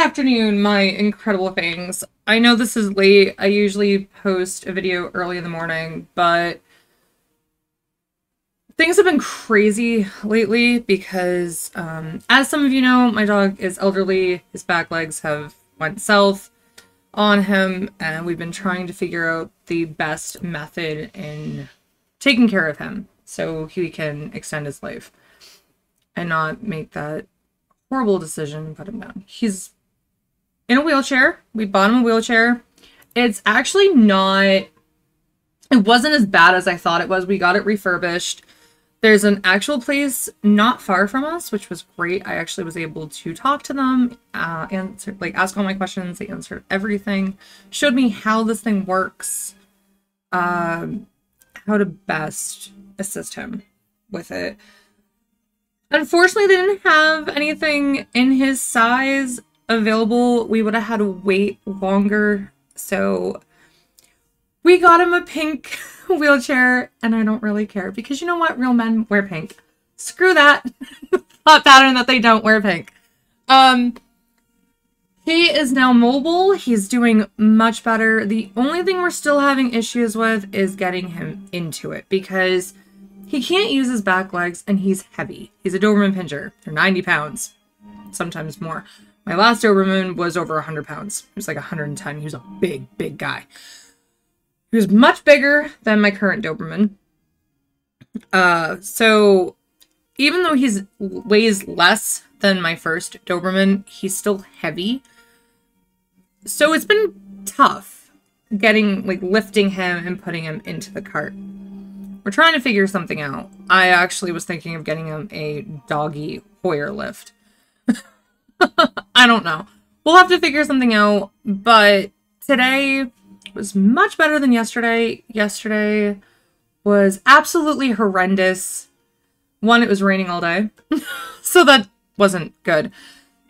afternoon, my incredible things. I know this is late. I usually post a video early in the morning, but things have been crazy lately because, as some of you know, my dog is elderly. His back legs have went south on him, and we've been trying to figure out the best method in taking care of him so he can extend his life and not make that horrible decision and put him down. He's in a wheelchair. We bought him a wheelchair. It's actually not, it wasn't as bad as I thought it was. We got it refurbished. There's an actual place not far from us, which was great. I actually was able to talk to them, ask all my questions. They answered everything, showed me how this thing works, how to best assist him with it. Unfortunately, they didn't have anything in his size available. We would have had to wait longer. So we got him a pink wheelchair, and I don't really care because you know what? Real men wear pink. Screw that thought pattern that they don't wear pink. He is now mobile. He's doing much better. The only thing we're still having issues with is getting him into it because he can't use his back legs and he's heavy. He's a Doberman Pinscher. They're 90 pounds, sometimes more. My last Doberman was over 100 pounds. He was like 110. He was a big, big guy. He was much bigger than my current Doberman. So even though he weighs less than my first Doberman, he's still heavy. So it's been tough lifting him and putting him into the cart. We're trying to figure something out. I actually was thinking of getting him a doggy Hoyer lift. I don't know. We'll have to figure something out, but today was much better than yesterday. Yesterday was absolutely horrendous. One, it was raining all day, so that wasn't good.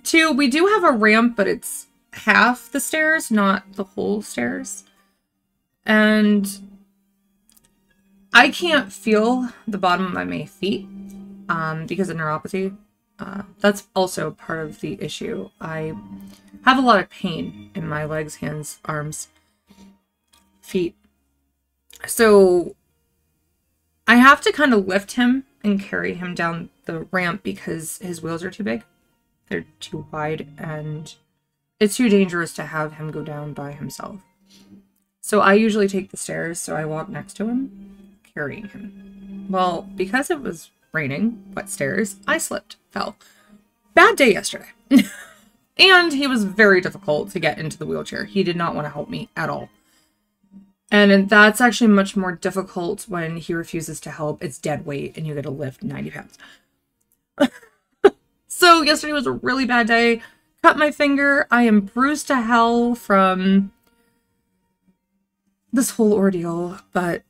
Two, we do have a ramp, but it's half the stairs, not the whole stairs. And I can't feel the bottom of my feet because of neuropathy. That's also part of the issue. I have a lot of pain in my legs, hands, arms, feet. So I have to kind of lift him and carry him down the ramp because his wheels are too big. They're too wide and it's too dangerous to have him go down by himself. So I usually take the stairs, so I walk next to him, carrying him. Well, because it was raining, wet stairs, I slipped, fell. Bad day yesterday. And he was very difficult to get into the wheelchair. He did not want to help me at all. And that's actually much more difficult when he refuses to help. It's dead weight and you get to lift 90 pounds. So yesterday was a really bad day. Cut my finger. I am bruised to hell from this whole ordeal, but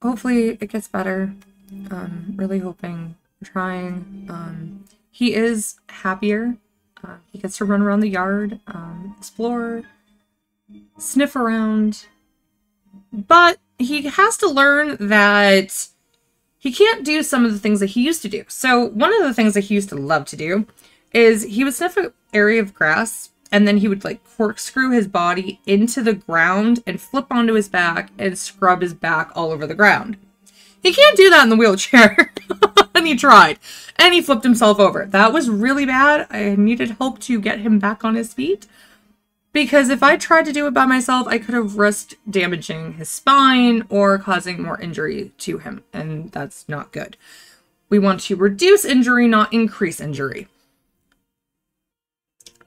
hopefully it gets better. Really hoping, trying. He is happier. He gets to run around the yard, explore, sniff around. But he has to learn that he can't do some of the things that he used to do. So one of the things that he used to love to do is he would sniff an area of grass and then he would corkscrew his body into the ground and flip onto his back and scrub his back all over the ground. He can't do that in the wheelchair. And he tried. And he flipped himself over. That was really bad. I needed help to get him back on his feet. Because if I tried to do it by myself, I could have risked damaging his spine or causing more injury to him. And that's not good. We want to reduce injury, not increase injury.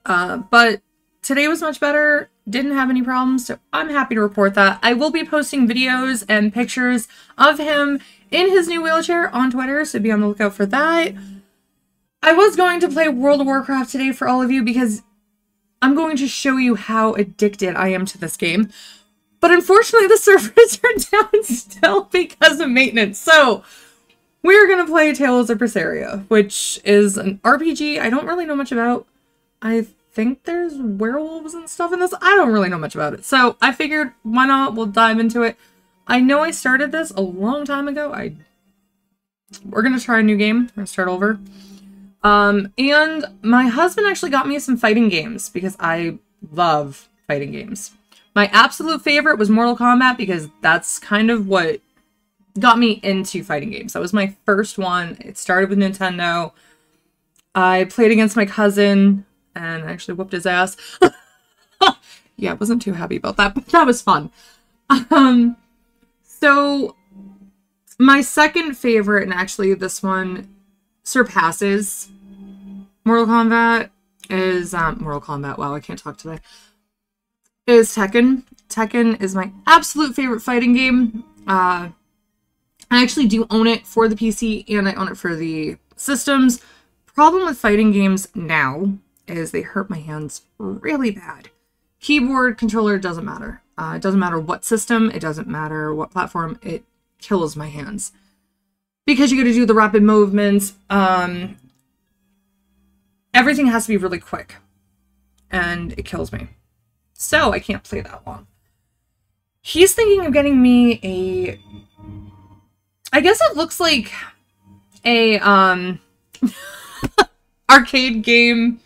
But today was much better. Didn't have any problems, so I'm happy to report that. I will be posting videos and pictures of him in his new wheelchair on Twitter, so be on the lookout for that. I was going to play World of Warcraft today for all of you because I'm going to show you how addicted I am to this game. But unfortunately, the servers are down still because of maintenance. So we're going to play Tales of Berseria, which is an RPG I don't really know much about. I think there's werewolves and stuff in this. I don't really know much about it. So I figured, why not? We'll dive into it. I know I started this a long time ago. We're going to try a new game. We're going to start over. And my husband actually got me some fighting games because I love fighting games. My absolute favorite was Mortal Kombat because that's kind of what got me into fighting games. That was my first one. It started with Nintendo. I played against my cousin and actually whooped his ass. Yeah, I wasn't too happy about that, but that was fun. So my second favorite, and actually this one surpasses Mortal Kombat, is Mortal Kombat. Wow, I can't talk today. Is Tekken. Tekken is my absolute favorite fighting game. I actually do own it for the PC and I own it for the systems. Problem with fighting games now is they hurt my hands really bad. Keyboard, controller, doesn't matter. It doesn't matter what system, it doesn't matter what platform, it kills my hands. Because you gotta do the rapid movements, everything has to be really quick. And it kills me. So I can't play that long. He's thinking of getting me a... I guess it looks like a arcade game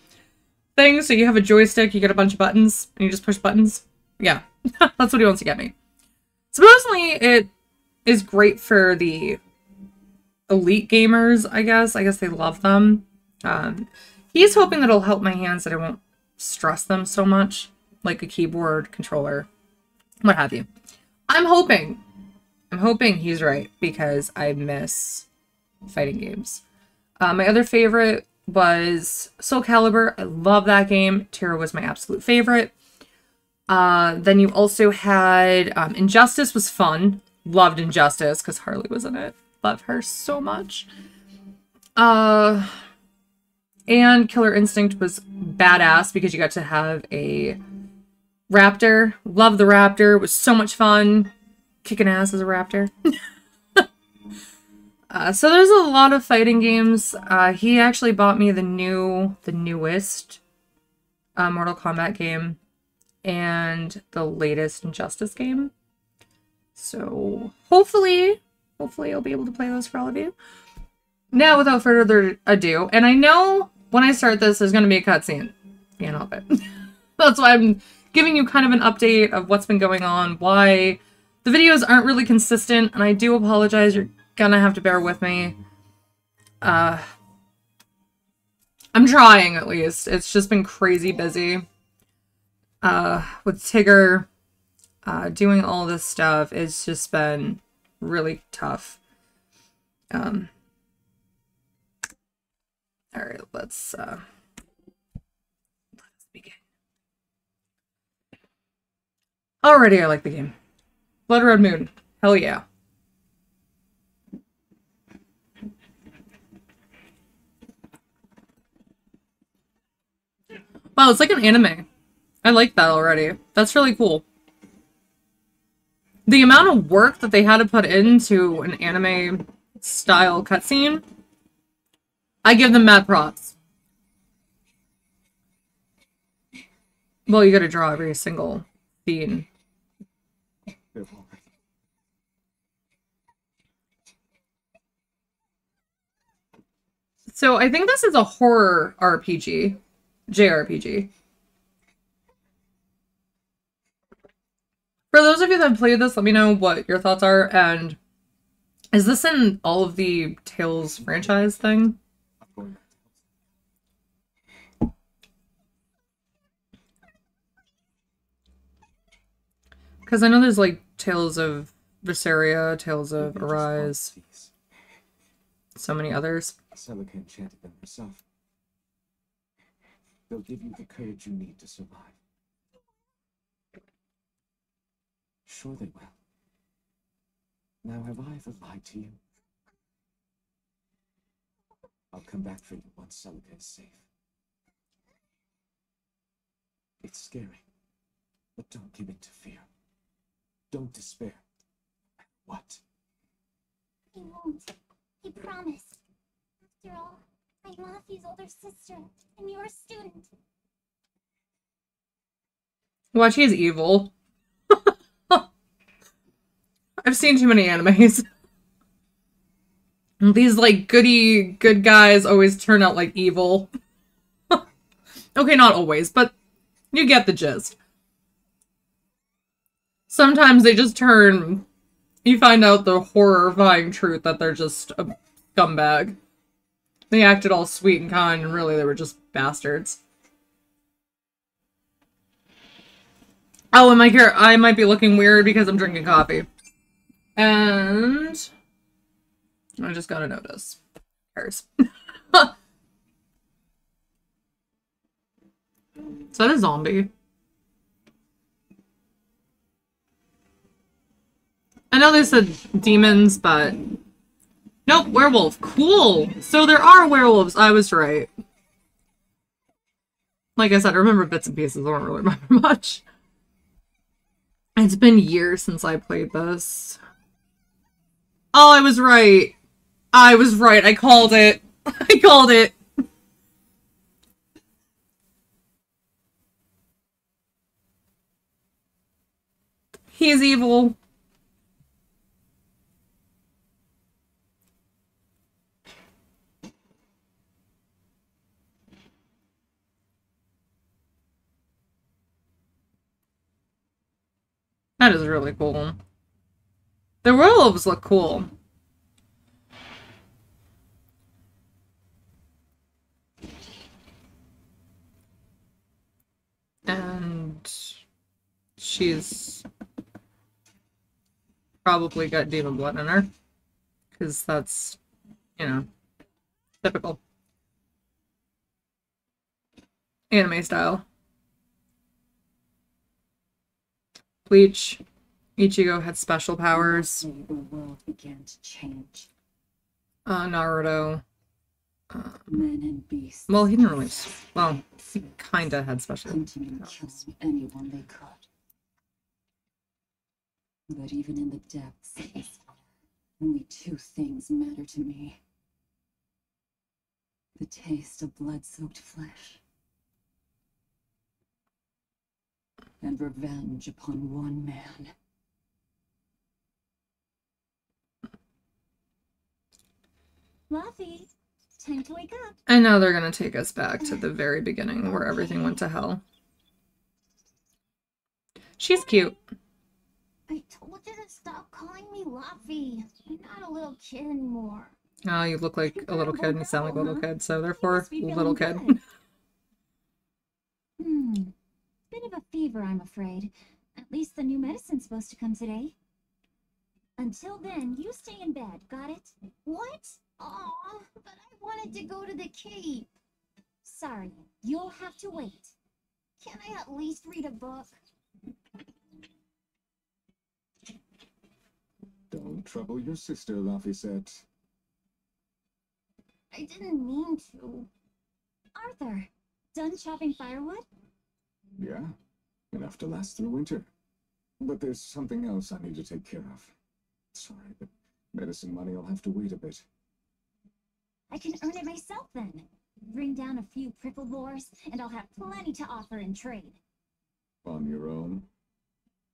thing. So you have a joystick, you get a bunch of buttons, and you just push buttons. Yeah, that's what he wants to get me. Supposedly it is great for the elite gamers, I guess. I guess they love them. He's hoping that it'll help my hands, that I won't stress them so much. Like a keyboard, controller, what have you. I'm hoping he's right because I miss fighting games. My other favorite was Soul Calibur. I love that game. Tira was my absolute favorite. Then you also had Injustice was fun. Loved Injustice because Harley was in it. Love her so much. And Killer Instinct was badass because you got to have a raptor. Love the raptor. It was so much fun. Kicking ass as a raptor. So there's a lot of fighting games. He actually bought me the newest Mortal Kombat game and the latest Injustice game. So hopefully I'll be able to play those for all of you. Now, without further ado, and I know when I start this, there's going to be a cutscene. Can't help it. That's why I'm giving you kind of an update of what's been going on, why the videos aren't really consistent, and I do apologize. You're gonna have to bear with me. I'm trying, at least. It's just been crazy busy. With Tigger, doing all this stuff, it's just been really tough. Alright, let's begin. Already, I like the game. Blood Red Moon. Hell yeah. Wow, it's like an anime. I like that already. That's really cool. The amount of work that they had to put into an anime style cutscene, I give them mad props. Well, you gotta draw every single scene. So I think this is a horror RPG. JRPG. For those of you that have played this, let me know what your thoughts are. And is this in all of the Tales franchise thing? Because I know there's like Tales of Berseria, Tales of Arise, so many others. Celica enchanted them herself. They'll give you the courage you need to survive. Sure they will. Now, have I ever lied to you? I'll come back for you once Celica is safe. It's scary, but don't give in to fear. Don't despair. What? He won't. He promised. After all, I'm Matthew's older sister, and your student. Watch, he's evil. I've seen too many animes. These, like, good guys always turn out, like, evil. Okay, not always, but you get the gist. Sometimes they just turn... You find out the horrifying truth that they're just a scumbag. They acted all sweet and kind, and really they were just bastards. Oh, and I might be looking weird because I'm drinking coffee. And... I just got a notice. Who cares? Is that a zombie? I know they said demons, but... Nope, werewolf. Cool! So there are werewolves. I was right. Like I said, I remember bits and pieces. I don't really remember much. It's been years since I played this. Oh, I was right. I was right. I called it. I called it. He's evil. That is really cool. The werewolves look cool. And she's probably got demon blood in her. Because that's, you know, typical. Anime style. Bleach. Ichigo had special powers. The world began to change. Naruto. Men and beasts. Well, he didn't really... Well, he kinda had special hunting and powers. killing anyone they could. But even in the depths of this fire, only two things matter to me. The taste of blood-soaked flesh. And revenge upon one man. Luffy, time to wake up. I know they're gonna take us back to the very beginning where everything went to hell. She's cute. I told you to stop calling me Luffy. I'm not a little kid anymore. Oh, you look like a little kid and you sound like a little kid, so therefore, must be feeling little kid. good. Bit of a fever, I'm afraid. At least the new medicine's supposed to come today. Until then, you stay in bed, got it? What? Aw, but I wanted to go to the cape. Sorry, you'll have to wait. Can I at least read a book? Don't trouble your sister, Luffy said. I didn't mean to. Arthur, done chopping firewood? Yeah, enough to last through winter. But there's something else I need to take care of. Sorry, but medicine money will have to wait a bit. I can earn it myself then. Bring down a few crippled boars, and I'll have plenty to offer in trade. On your own?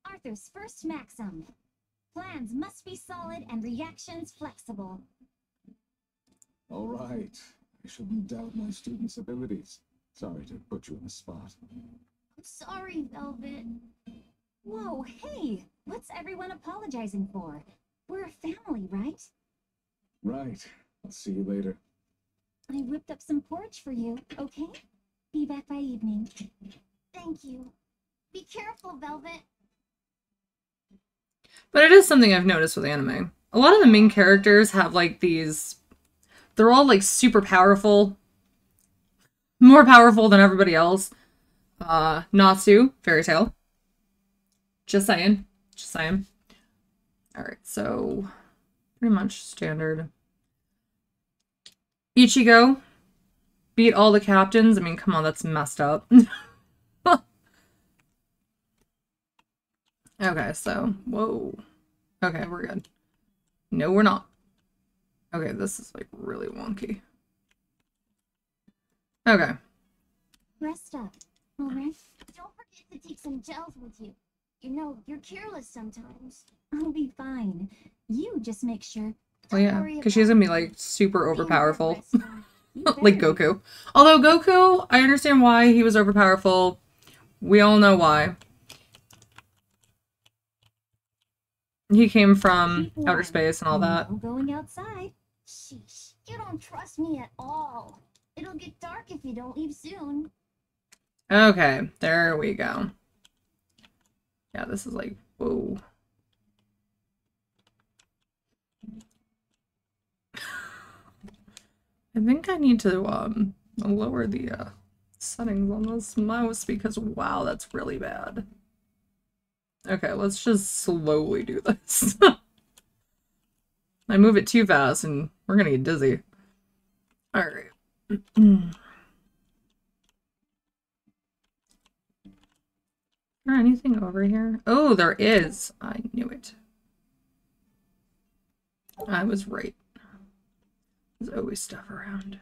Arthur's first maxim. Plans must be solid and reactions flexible. All right. I shouldn't doubt my students' abilities. Sorry to put you in a spot. I'm sorry, Velvet. Whoa, hey! What's everyone apologizing for? We're a family, right? Right. I'll see you later. I whipped up some porridge for you, okay? Be back by evening. Thank you. Be careful, Velvet. But it is something I've noticed with anime. A lot of the main characters have, like, these... They're all, like, super powerful. More powerful than everybody else. Natsu, Fairy Tail. Just saying. Just saying. Alright, so... Pretty much standard. Ichigo. Beat all the captains. I mean, come on, that's messed up. Okay, so... Whoa. Okay, we're good. No, we're not. Okay, this is, like, really wonky. Okay. Rest up, alright? Don't forget to take some gels with you. You know, you're careless sometimes. I'll be fine. You just make sure Well, yeah, worry because she's about gonna be like super being overpowerful, breakfast, you like better be. Goku. Although Goku, I understand why he was overpowerful. We all know why. He came from Keep outer warm. space and all that. No going outside. Sheesh, you don't trust me at all. It'll get dark if you don't leave soon. Okay, there we go. Yeah, this is like, whoa. I think I need to lower the settings on this mouse because wow, that's really bad. Okay, let's just slowly do this. I move it too fast and we're gonna get dizzy. Alright. Is there anything over here? Oh, there is. I knew it. I was right. There's always stuff around.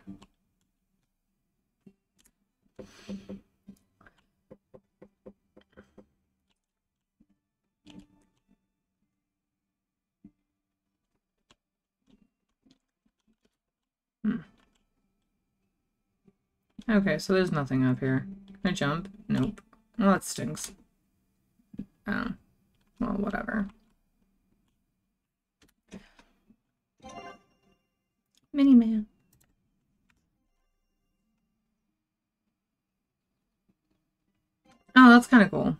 Okay, so there's nothing up here. Can I jump? Nope. Well, that stinks. Oh. Well, whatever. Mini-Man. Oh, that's kind of cool.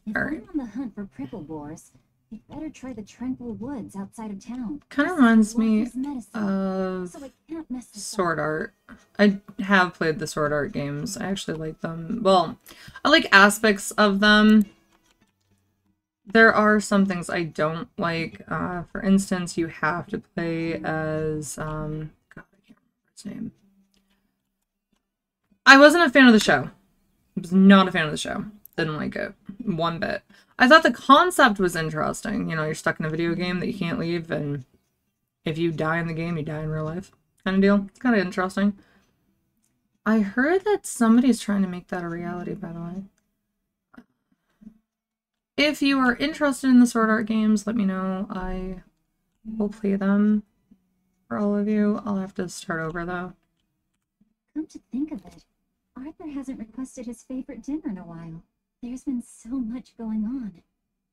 If Alright. I'm on the hunt for prickle boars, you'd better try the tranquil woods outside of town. Kind of This is reminds me Lucky's medicine, of so it can't mess this up. Sword Art. I have played the Sword Art games. I actually like them. Well, I like aspects of them. There are some things I don't like. For instance, you have to play as, God, I can't remember his name. I wasn't a fan of the show. I was not a fan of the show. Didn't like it one bit. I thought the concept was interesting. You know, you're stuck in a video game that you can't leave, and if you die in the game, you die in real life. Kind of deal. It's kind of interesting. I heard that somebody's trying to make that a reality, by the way. If you are interested in the Sword Art games, let me know. I will play them for all of you. I'll have to start over, though. Come to think of it, Arthur hasn't requested his favorite dinner in a while. There's been so much going on,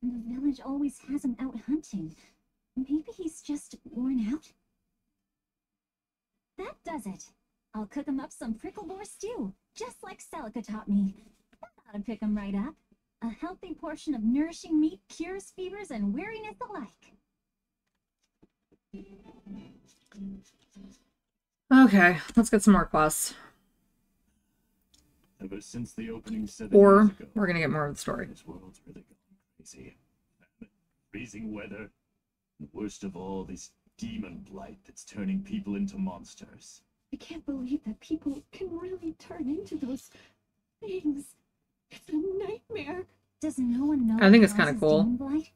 and the village always has him out hunting. Maybe he's just worn out? That does it. I'll cook him up some prickle boar stew, just like Celica taught me. That ought to pick him right up. A healthy portion of nourishing meat cures fevers and weariness alike. Okay, let's get some more quests. Ever since the opening 7 Or years ago, we're gonna get more of the story. this world's really gone crazy. Famine, freezing weather, and worst of all, this demon blight that's turning people into monsters. I can't believe that people can really turn into those things. It's a nightmare. Does no one know I think what it's kinda causes cool. demon blight?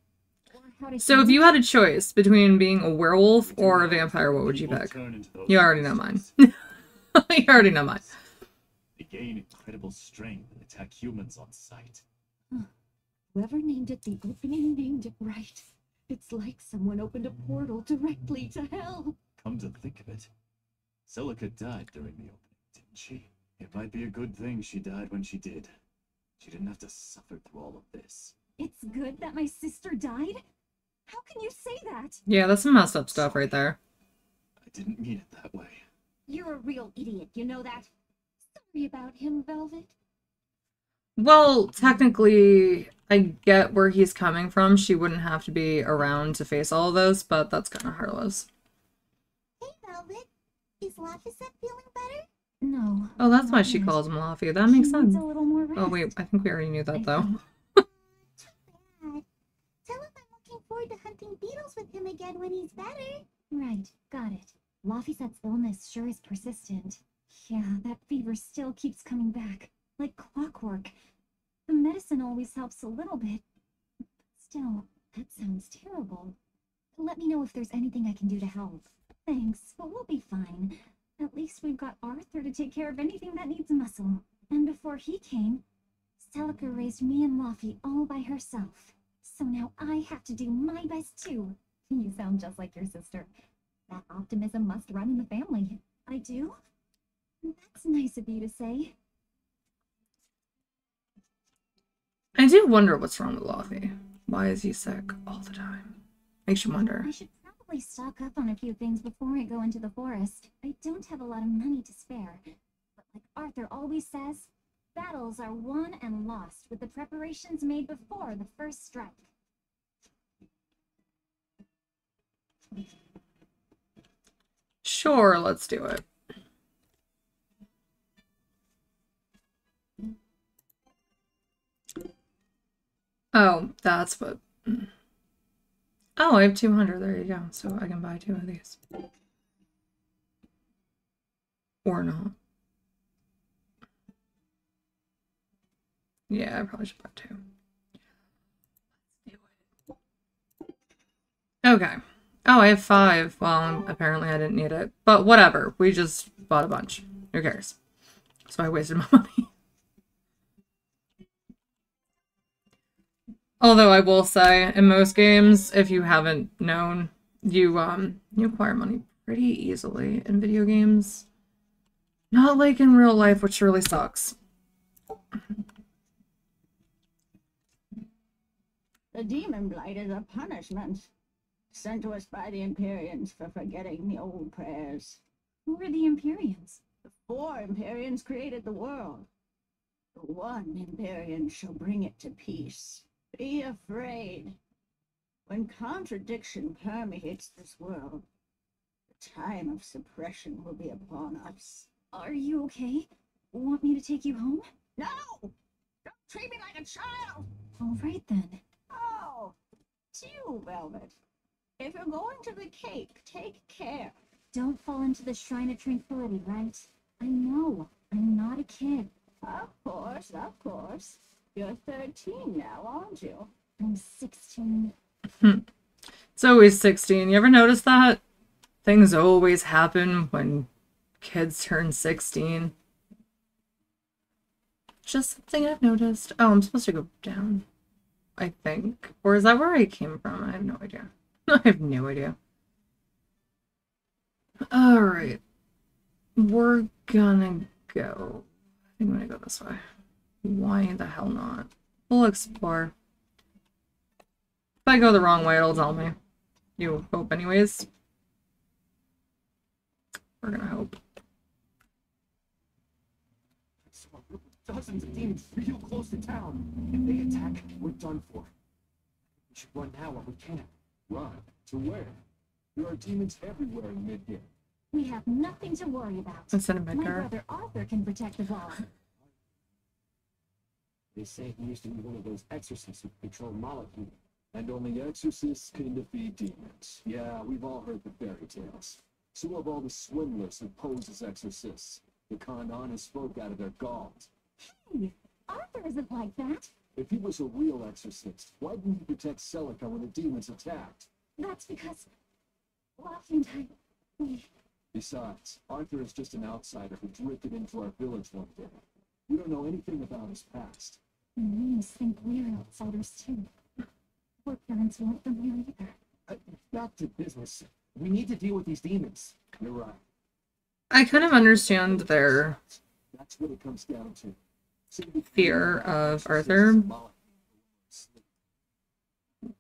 Or how to So heal if it? you had a choice between being a werewolf or a vampire, what would you People pick? turn into those You already know mine. monsters. You already know mine. They gain incredible strength and attack humans on sight. Whoever named it the opening named it right. It's like someone opened a portal directly to hell. Come to think of it, Celica died during the opening, didn't she? It might be a good thing she died when she did. She didn't have to suffer through all of this. It's good that my sister died? How can you say that? Yeah, that's some messed up stuff right there. I didn't mean it that way. You're a real idiot, you know that? Sorry about him, Velvet. Well, technically, I get where he's coming from. She wouldn't have to be around to face all of this, but that's kind of heartless. Hey, Velvet. Is Laphicet feeling better? No. Oh, that's why not she yet. calls him Laffy. That makes She sense. needs a little more rest. Oh, wait, I think we already knew that, I though. think. Too bad. Tell him I'm looking forward to hunting beetles with him again when he's better. Right, got it. Laphicet's illness sure is persistent. Yeah, that fever still keeps coming back. Like clockwork. The medicine always helps a little bit. But still, that sounds terrible. Let me know if there's anything I can do to help. Thanks, but we'll be fine. At least we've got Arthur to take care of anything that needs muscle. And before he came, Celica raised me and Laffy all by herself. So now I have to do my best too. You sound just like your sister. That optimism must run in the family. I do? That's nice of you to say. I do wonder what's wrong with Luffy. Why is he sick all the time? Makes you wonder. I should probably stock up on a few things before I go into the forest. I don't have a lot of money to spare. But like Arthur always says, battles are won and lost with the preparations made before the first strike. Sure, let's do it. Oh, that's what... Oh, I have 200. There you go. So I can buy 2 of these. Or not. Yeah, I probably should buy 2. Let's do it. Okay. Oh, I have 5. Well, apparently I didn't need it. But whatever. We just bought a bunch. Who cares? So I wasted my money. Although I will say, in most games, if you haven't known, you acquire money pretty easily in video games. Not like in real life, which really sucks. The demon blight is a punishment sent to us by the Empyreans for forgetting the old prayers. Who are the Empyreans? The 4 Empyreans created the world. The 1 Empyrean shall bring it to peace. Be afraid. When contradiction permeates this world, the time of suppression will be upon us. Are you okay? Want me to take you home? No! Don't treat me like a child! All right then. Oh, it's you, Velvet. If you're going to the cake, take care. Don't fall into the Shrine of Tranquility, right? I know. I'm not a kid. Of course, of course. You're 13 now, aren't you? I'm 16. It's always 16. You ever notice that? Things always happen when kids turn 16. Just something I've noticed. Oh, I'm supposed to go down, I think. Or is that where I came from? I have no idea. I have no idea. Alright. We're gonna go. I think I'm gonna go this way. Why the hell not? We'll explore. If I go the wrong way, it'll tell me. You hope anyways. We're gonna hope. Dozens of demons real close to town. If they attack, we're done for. We should run now while we can. Run? To where? There are demons everywhere in Midgate. We have nothing to worry about. It's in a My Midgar. brother Arthur can protect us all. They say he used to be one of those exorcists who control molecule. And only exorcists can defeat demons. Yeah, we've all heard the fairy tales. So of all the swindlers who pose as exorcists, the con honest spoke out of their gall. Hey, Arthur isn't like that. If he was a real exorcist, why didn't he protect Celica when the demons attacked? That's because Luffy and I, we... Besides, Arthur is just an outsider who drifted into our village one day. We don't know anything about his past. The names think we're outsiders too. Poor parents weren't familiar either. Back to business. We need to deal with these demons. You're right. I kind of understand their That's what it comes down to. fear of Arthur,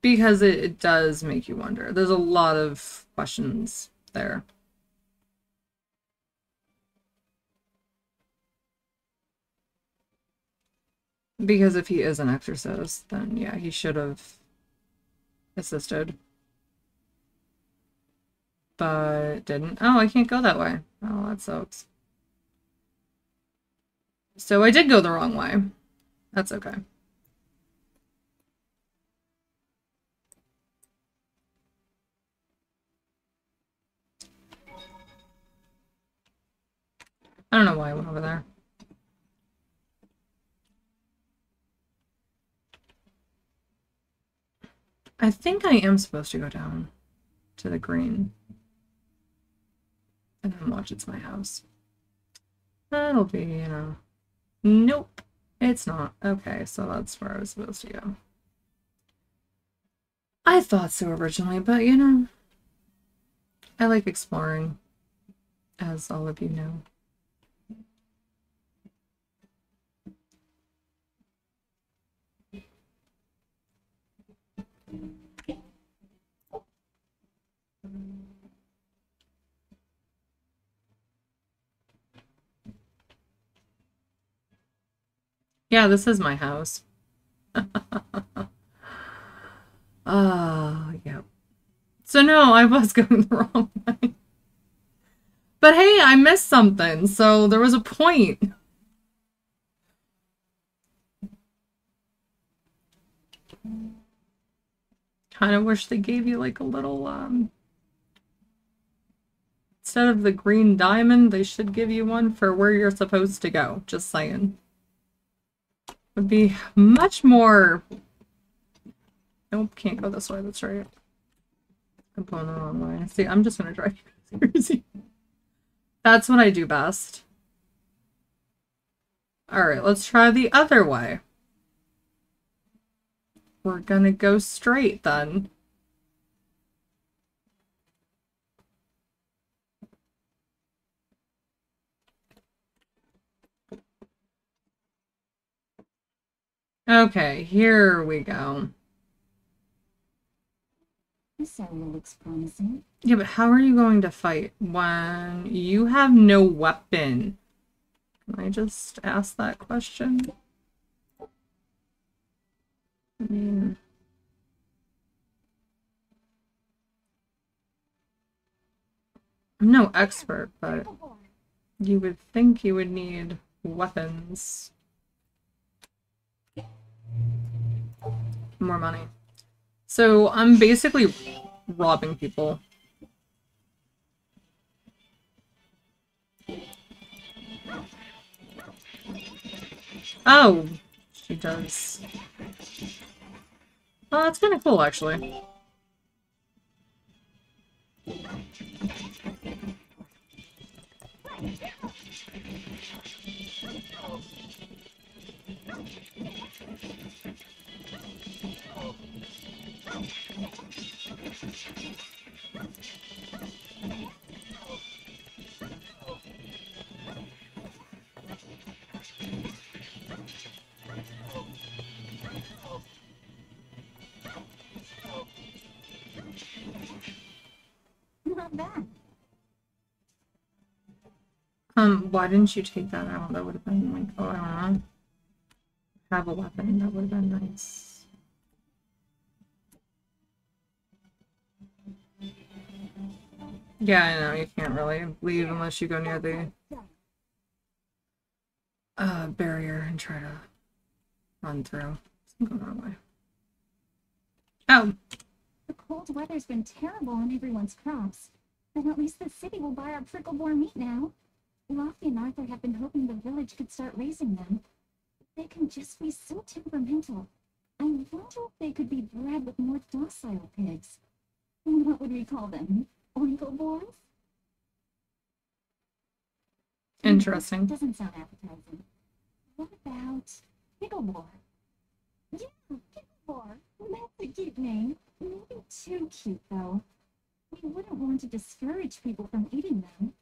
because it does make you wonder. There's a lot of questions there. Because if he is an exorcist, then yeah, he should have assisted. But didn't. Oh, I can't go that way. Oh, that sucks. So I did go the wrong way. That's okay. I don't know why I went over there. I think I am supposed to go down to the green. And then watch It's My House. That'll be, you know... Nope, it's not. Okay, so that's where I was supposed to go. I thought so originally, but you know, I like exploring, as all of you know. Yeah, this is my house. Yeah. So no, I was going the wrong way. But hey, I missed something, so there was a point. Kind of wish they gave you like a little, instead of the green diamond, they should give you one for where you're supposed to go. Just saying. Would be much more... Nope, can't go this way, that's right. I'm going the wrong way. See, I'm just gonna drive you crazy. That's what I do best. Alright, let's try the other way. We're gonna go straight then. Okay, here we go. This area looks promising. Yeah, but how are you going to fight when you have no weapon? Can I just ask that question? I mean... I'm no expert, but you would think you would need weapons. More money. So I'm basically robbing people. Oh, she does. Oh, that's kind of cool, actually. Not bad. Why didn't you take that out? That would have been like, oh, I don't know. Have a weapon, that would have been nice. Yeah, I know, you can't really leave unless you go near the barrier and try to run through. I'm going the wrong way. Oh! The cold weather's been terrible on everyone's crops. But at least the city will buy our prickle-boar meat now. Lofty and Arthur have been hoping the village could start raising them. They can just be so temperamental. I wonder if they could be bred with more docile pigs. What would we call them? Oinkle boars? Interesting. Doesn't sound appetizing. What about Pickleboar? Yeah, Pickleboar. That's a cute name. Maybe too cute, though. We wouldn't want to discourage people from eating them.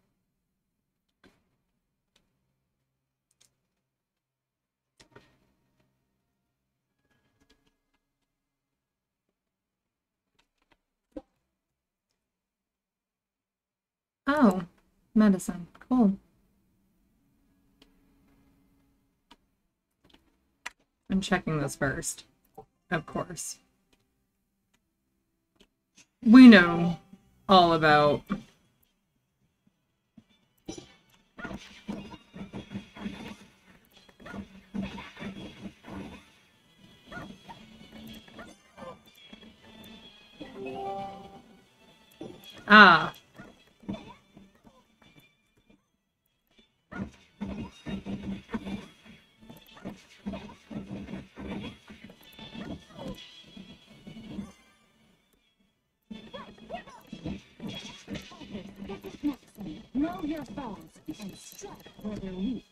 Oh, medicine. Cool. I'm checking this first. Of course. We know all about... Ah. Know your foes and strike where they're weak.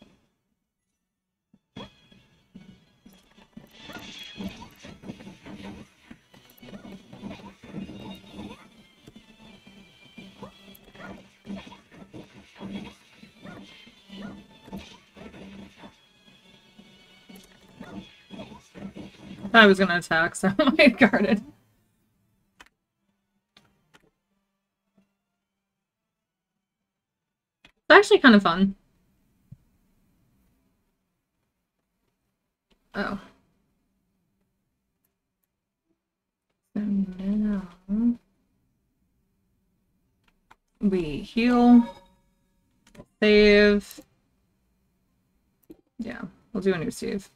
I was gonna attack, so I guarded. It's actually kind of fun. Oh. So now we heal, save. Yeah, we'll do a new save.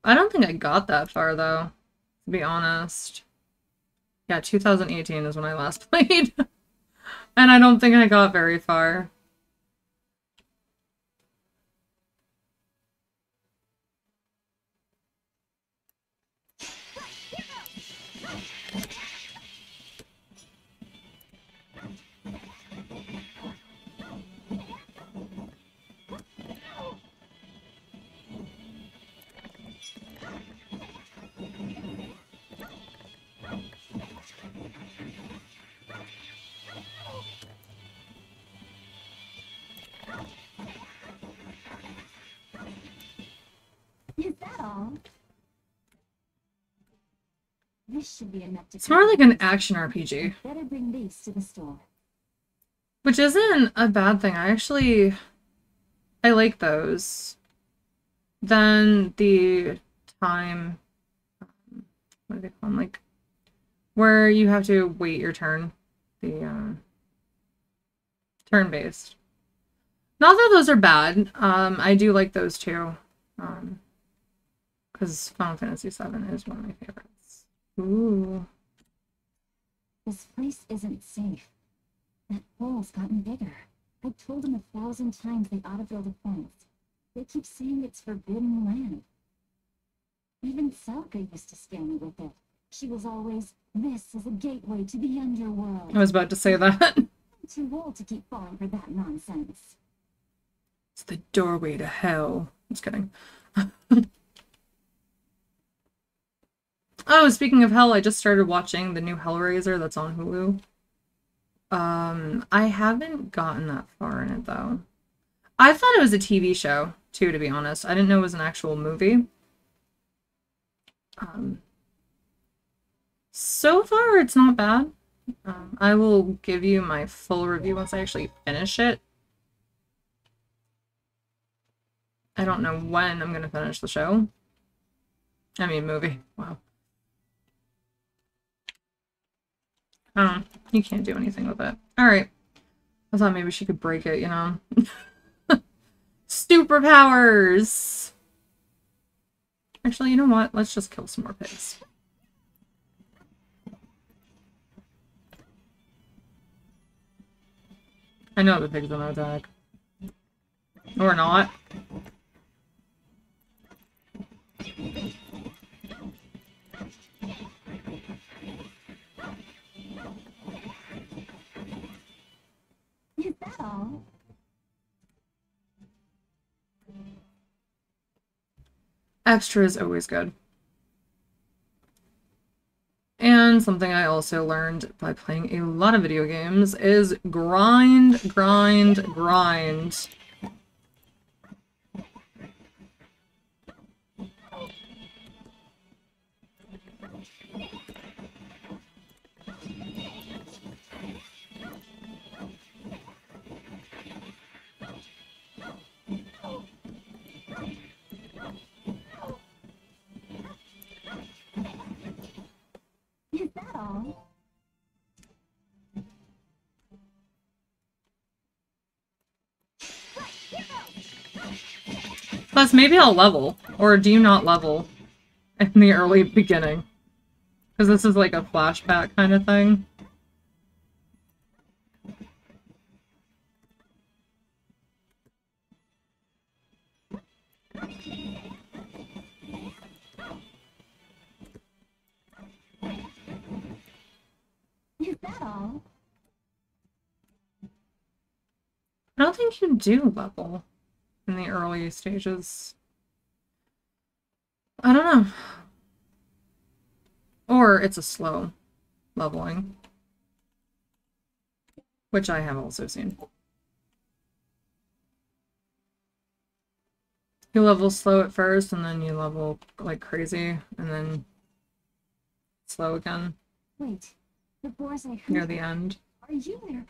I don't think I got that far though, to be honest. Yeah, 2018 is when I last played. And I don't think I got very far. Is that all? This should be enough to. It's more like an action RPG. Better bring these to the store. Which isn't a bad thing. I like those. Then the time, what do they call them? Like, where you have to wait your turn. The, turn-based. Not that those are bad. I do like those too. Because Final Fantasy VII is one of my favorites. Ooh. This place isn't safe. That hole's gotten bigger. I've told them 1,000 times they ought to build a fence. They keep saying it's forbidden land. Even Selka used to scare me with it. She was always, this is a gateway to the underworld. I was about to say that. I'm too old to keep falling for that nonsense. It's the doorway to hell. Just kidding. Oh, speaking of hell, I just started watching the new Hellraiser that's on Hulu. I haven't gotten that far in it, though. I thought it was a TV show, too, to be honest. I didn't know it was an actual movie. So far, it's not bad. I will give you my full review once I actually finish it. I don't know when I'm going to finish the show. I mean, movie. Wow. You can't do anything with it. Alright. I thought maybe she could break it, you know? Superpowers! Actually, you know what? Let's just kill some more pigs. I know the pigs don't attack. Or not. Is that all? Extra is always good. And something I also learned by playing a lot of video games is grind, grind, grind. Is that all? Plus, maybe I'll level. Or do you not level in the early beginning? Because this is like a flashback kind of thing. Is that all? I don't think you do level in the early stages. I don't know. Or it's a slow leveling. Which I have also seen. You level slow at first, and then you level like crazy, and then slow again Wait, the boars I near heard. the end. Are you there?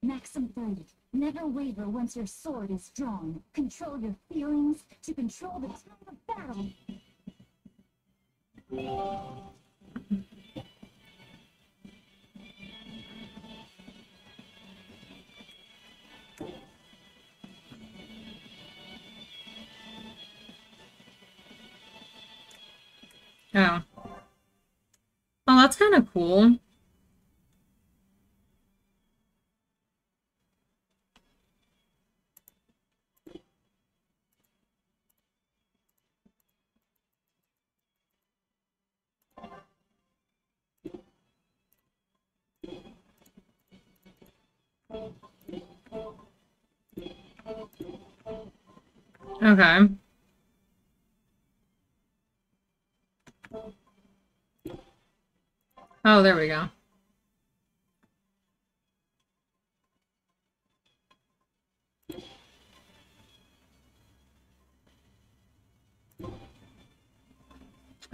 Maxim 30. Never waver once your sword is drawn. Control your feelings to control the tide of battle. Oh. Oh, that's kind of cool. Okay. Oh, there we go.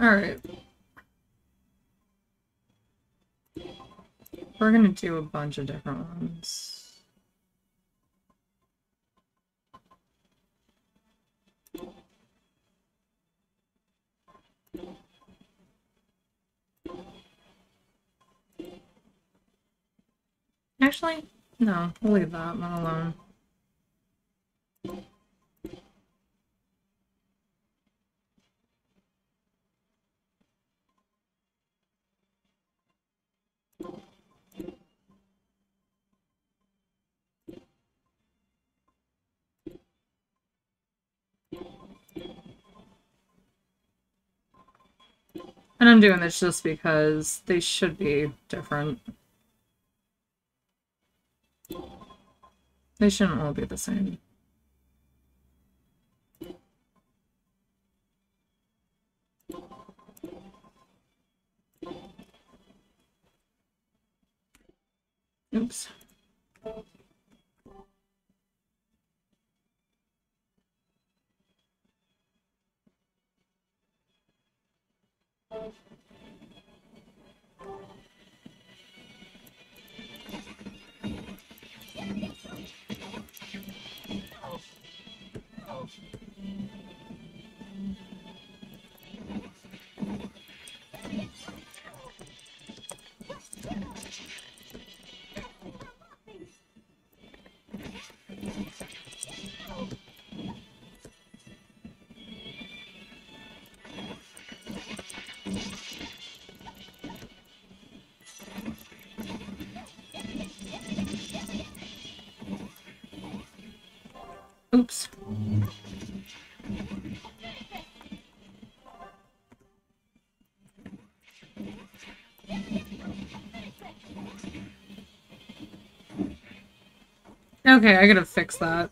All right. We're gonna do a bunch of different ones. Actually, no, we'll leave that one alone. And I'm doing this just because they should be different. They shouldn't all be the same. Oops. Oops. Okay, I gotta fix that.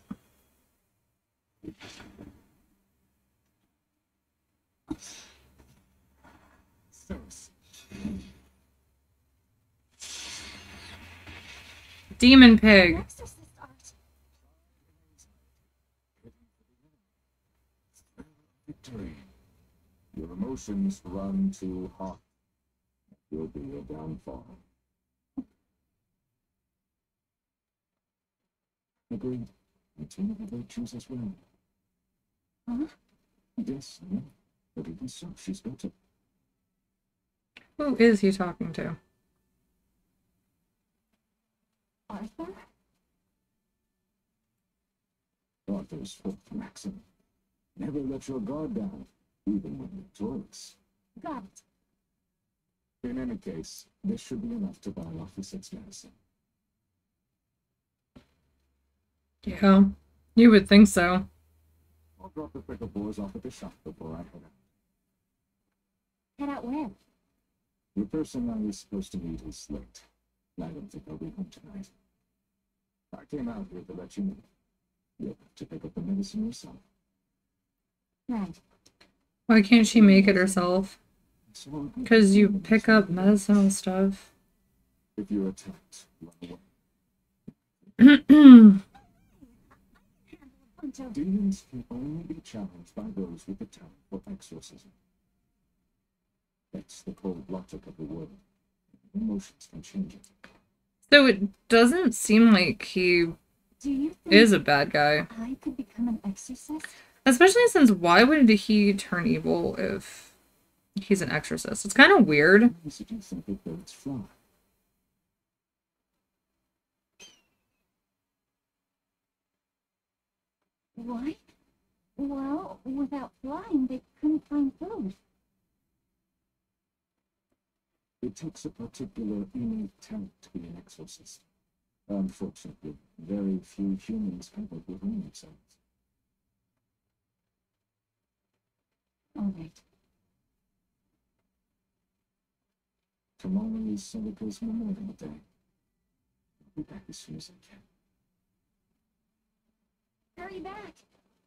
Demon pig. Exorcist art. Victory. Your emotions run too hot. You'll be your downfall. Agreed. Until they choose as well. Huh? Yes, no. But even so, she's got to. Who is he talking to? Arthur? Arthur's foot, Maxim. Never let your guard down, even when victorious. Got it. In any case, this should be enough to buy off the 6 medicine. Yeah, you would think so. I'll drop the pickle boys off at the shop before I head out. Head out where? The person I was supposed to meet is late. I don't think I'll be home tonight. I came out here to let you know. You'll have to pick up the medicine yourself. Right. Why can't she make it herself? So, Because you pick up medicinal stuff. if you're attacked, run away. Demons can only be challenged by those with the talent for exorcism. That's the cold logic of the world. Emotions can change it. So it doesn't seem like he Do you think is a bad guy. I could become an exorcist? Especially since why would he turn evil if he's an exorcist? It's kind of weird. Why do you think that birds fly? Why? Well, without flying, they couldn't find food. It takes a particular innate talent to be an exorcist. Unfortunately, very few humans can work within themselves. All right. Tomorrow is Silica's Memorial Day. I'll be back as soon as I can. Hurry back.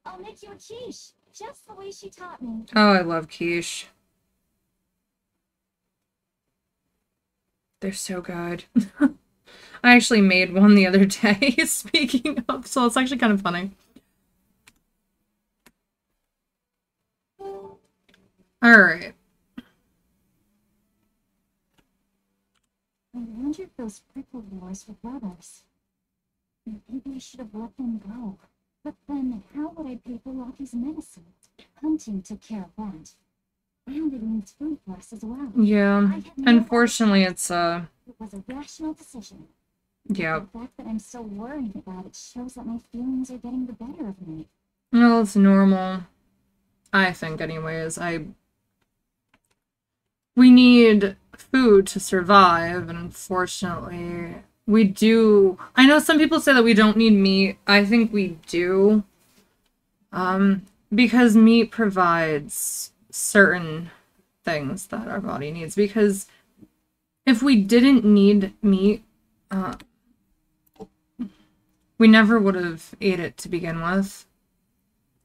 I'll make you a quiche, just the way she taught me. Oh, I love quiche. They're so good. I actually made one the other day, speaking of, so it's actually kind of funny. Alright. I wonder if those prickle wars were brothers. Maybe I should have let them go. But then, how would I pay for Loki's medicine? Hunting took care of that. And it needs food for us as well. Yeah. I had no Unfortunately, it's, It was a rational decision. yeah. The fact that I'm so worried about it shows that my feelings are getting the better of me. Well, it's normal. I think, anyways. We need food to survive, and unfortunately, we do. I know some people say that we don't need meat. I think we do. Because meat provides certain things that our body needs. Because if we didn't need meat, we never would have ate it to begin with.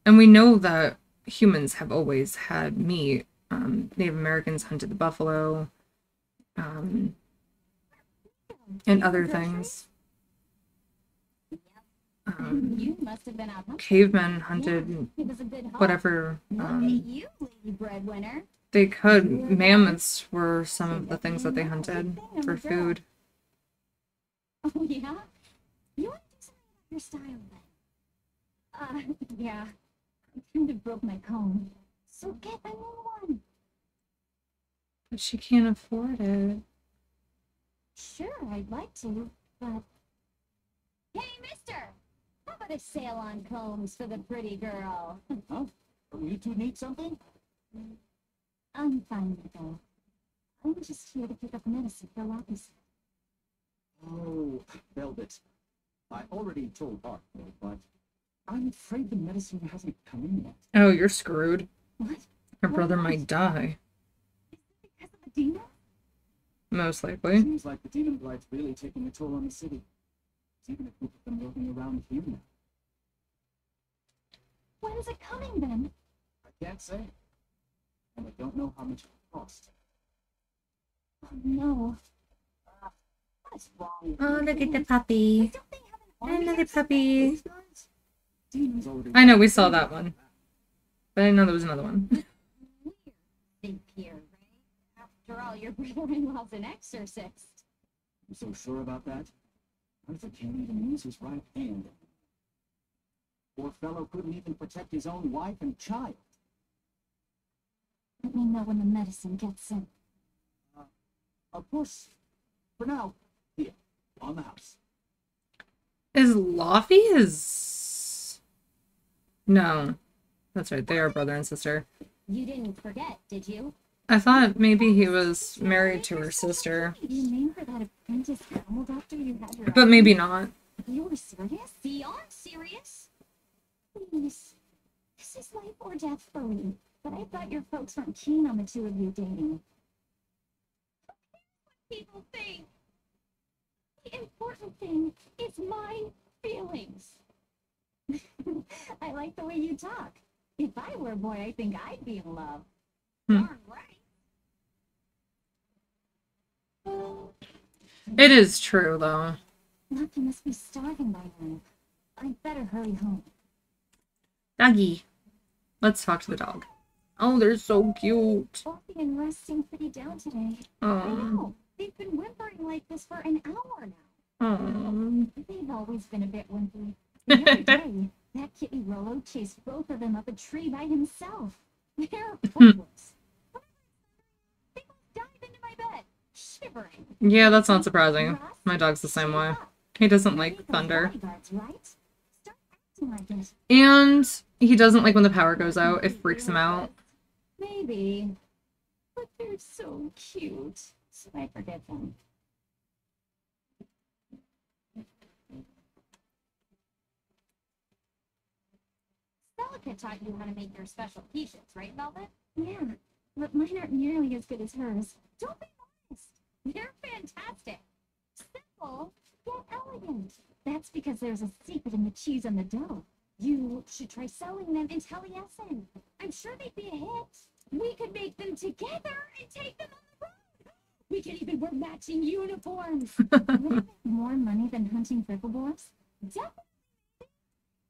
And we know that humans have always had meat. Native Americans hunted the buffalo, and other things. You must have been out hunting. Cavemen hunted It was a good haul. whatever Look at you, lady breadwinner. they could. Mammoths were some of the things that they hunted for food. Oh, yeah? You want to do something about your style then? Yeah. I kind of broke my comb. So get a new one. But she can't afford it. Sure, I'd like to, but... Hey, mister! How about a sale on combs for the pretty girl? Huh? Oh, you two need something? I'm fine with that. I'm just here to pick up medicine for Loki's. Oh, Velvet. I already told Arthur, but I'm afraid the medicine hasn't come in yet. Oh, you're screwed. What? Her brother might die. Because of the demon? Most likely. Seems like the demon blight's really taking a toll on the city. There's even a group of them roving around here now. When is it coming then? I can't say. And I don't know how much it will cost. Oh no. What's wrong with Oh, you? look at the puppy. Don't they have an army Another or something? puppy. These guys? Demons already... I know, we saw that one. But I didn't know there was another one. Weird thing here, right? After all, your brother-in-law's an exorcist. I'm so sure about that. Arthur can't even use his right hand. Poor fellow couldn't even protect his own wife and child. Let me know when the medicine gets in. Of course, for now, here, on the house. Is Laufey his... No. That's right, they are brother and sister. You didn't forget, did you? I thought maybe he was married to her sister. You mean for that apprentice animal doctor you had your But maybe not. You were serious? Beyond serious? Please. This is life or death for me. But I thought your folks weren't keen on the two of you dating. What people think? The important thing is my feelings. I like the way you talk. If I were a boy, I think I'd be in love. Darn right. It is true, though. Lucky must be starving by now. I'd better hurry home. Doggy. Let's talk to the dog. Oh, they're so cute. Buffy and Russ seem pretty down today. I Oh. know. They've been whimpering like this for an hour now. Oh. They've always been a bit wimpy. The other day, that kitty Rollo chased both of them up a tree by himself. They're hopeless. They both dived into my bed, shivering. Yeah, that's not surprising. Russ, My dog's the same shape way. up. He doesn't You're like Nico's thunder. bodyguards, right? Start acting like it. And he doesn't like when the power goes out. It freaks him out. Maybe. But they're so cute, so I forget them. Celica taught you how to make your special quiches, right, Velvet? Yeah, but mine aren't nearly as good as hers. Don't be modest. They're fantastic. Simple, yet elegant. That's because there's a secret in the cheese on the dough. You should try selling them in Taliesin. I'm sure they'd be a hit. We could make them together and take them on the road. We could even wear matching uniforms. Would it make more money than hunting frickleboars? Definitely.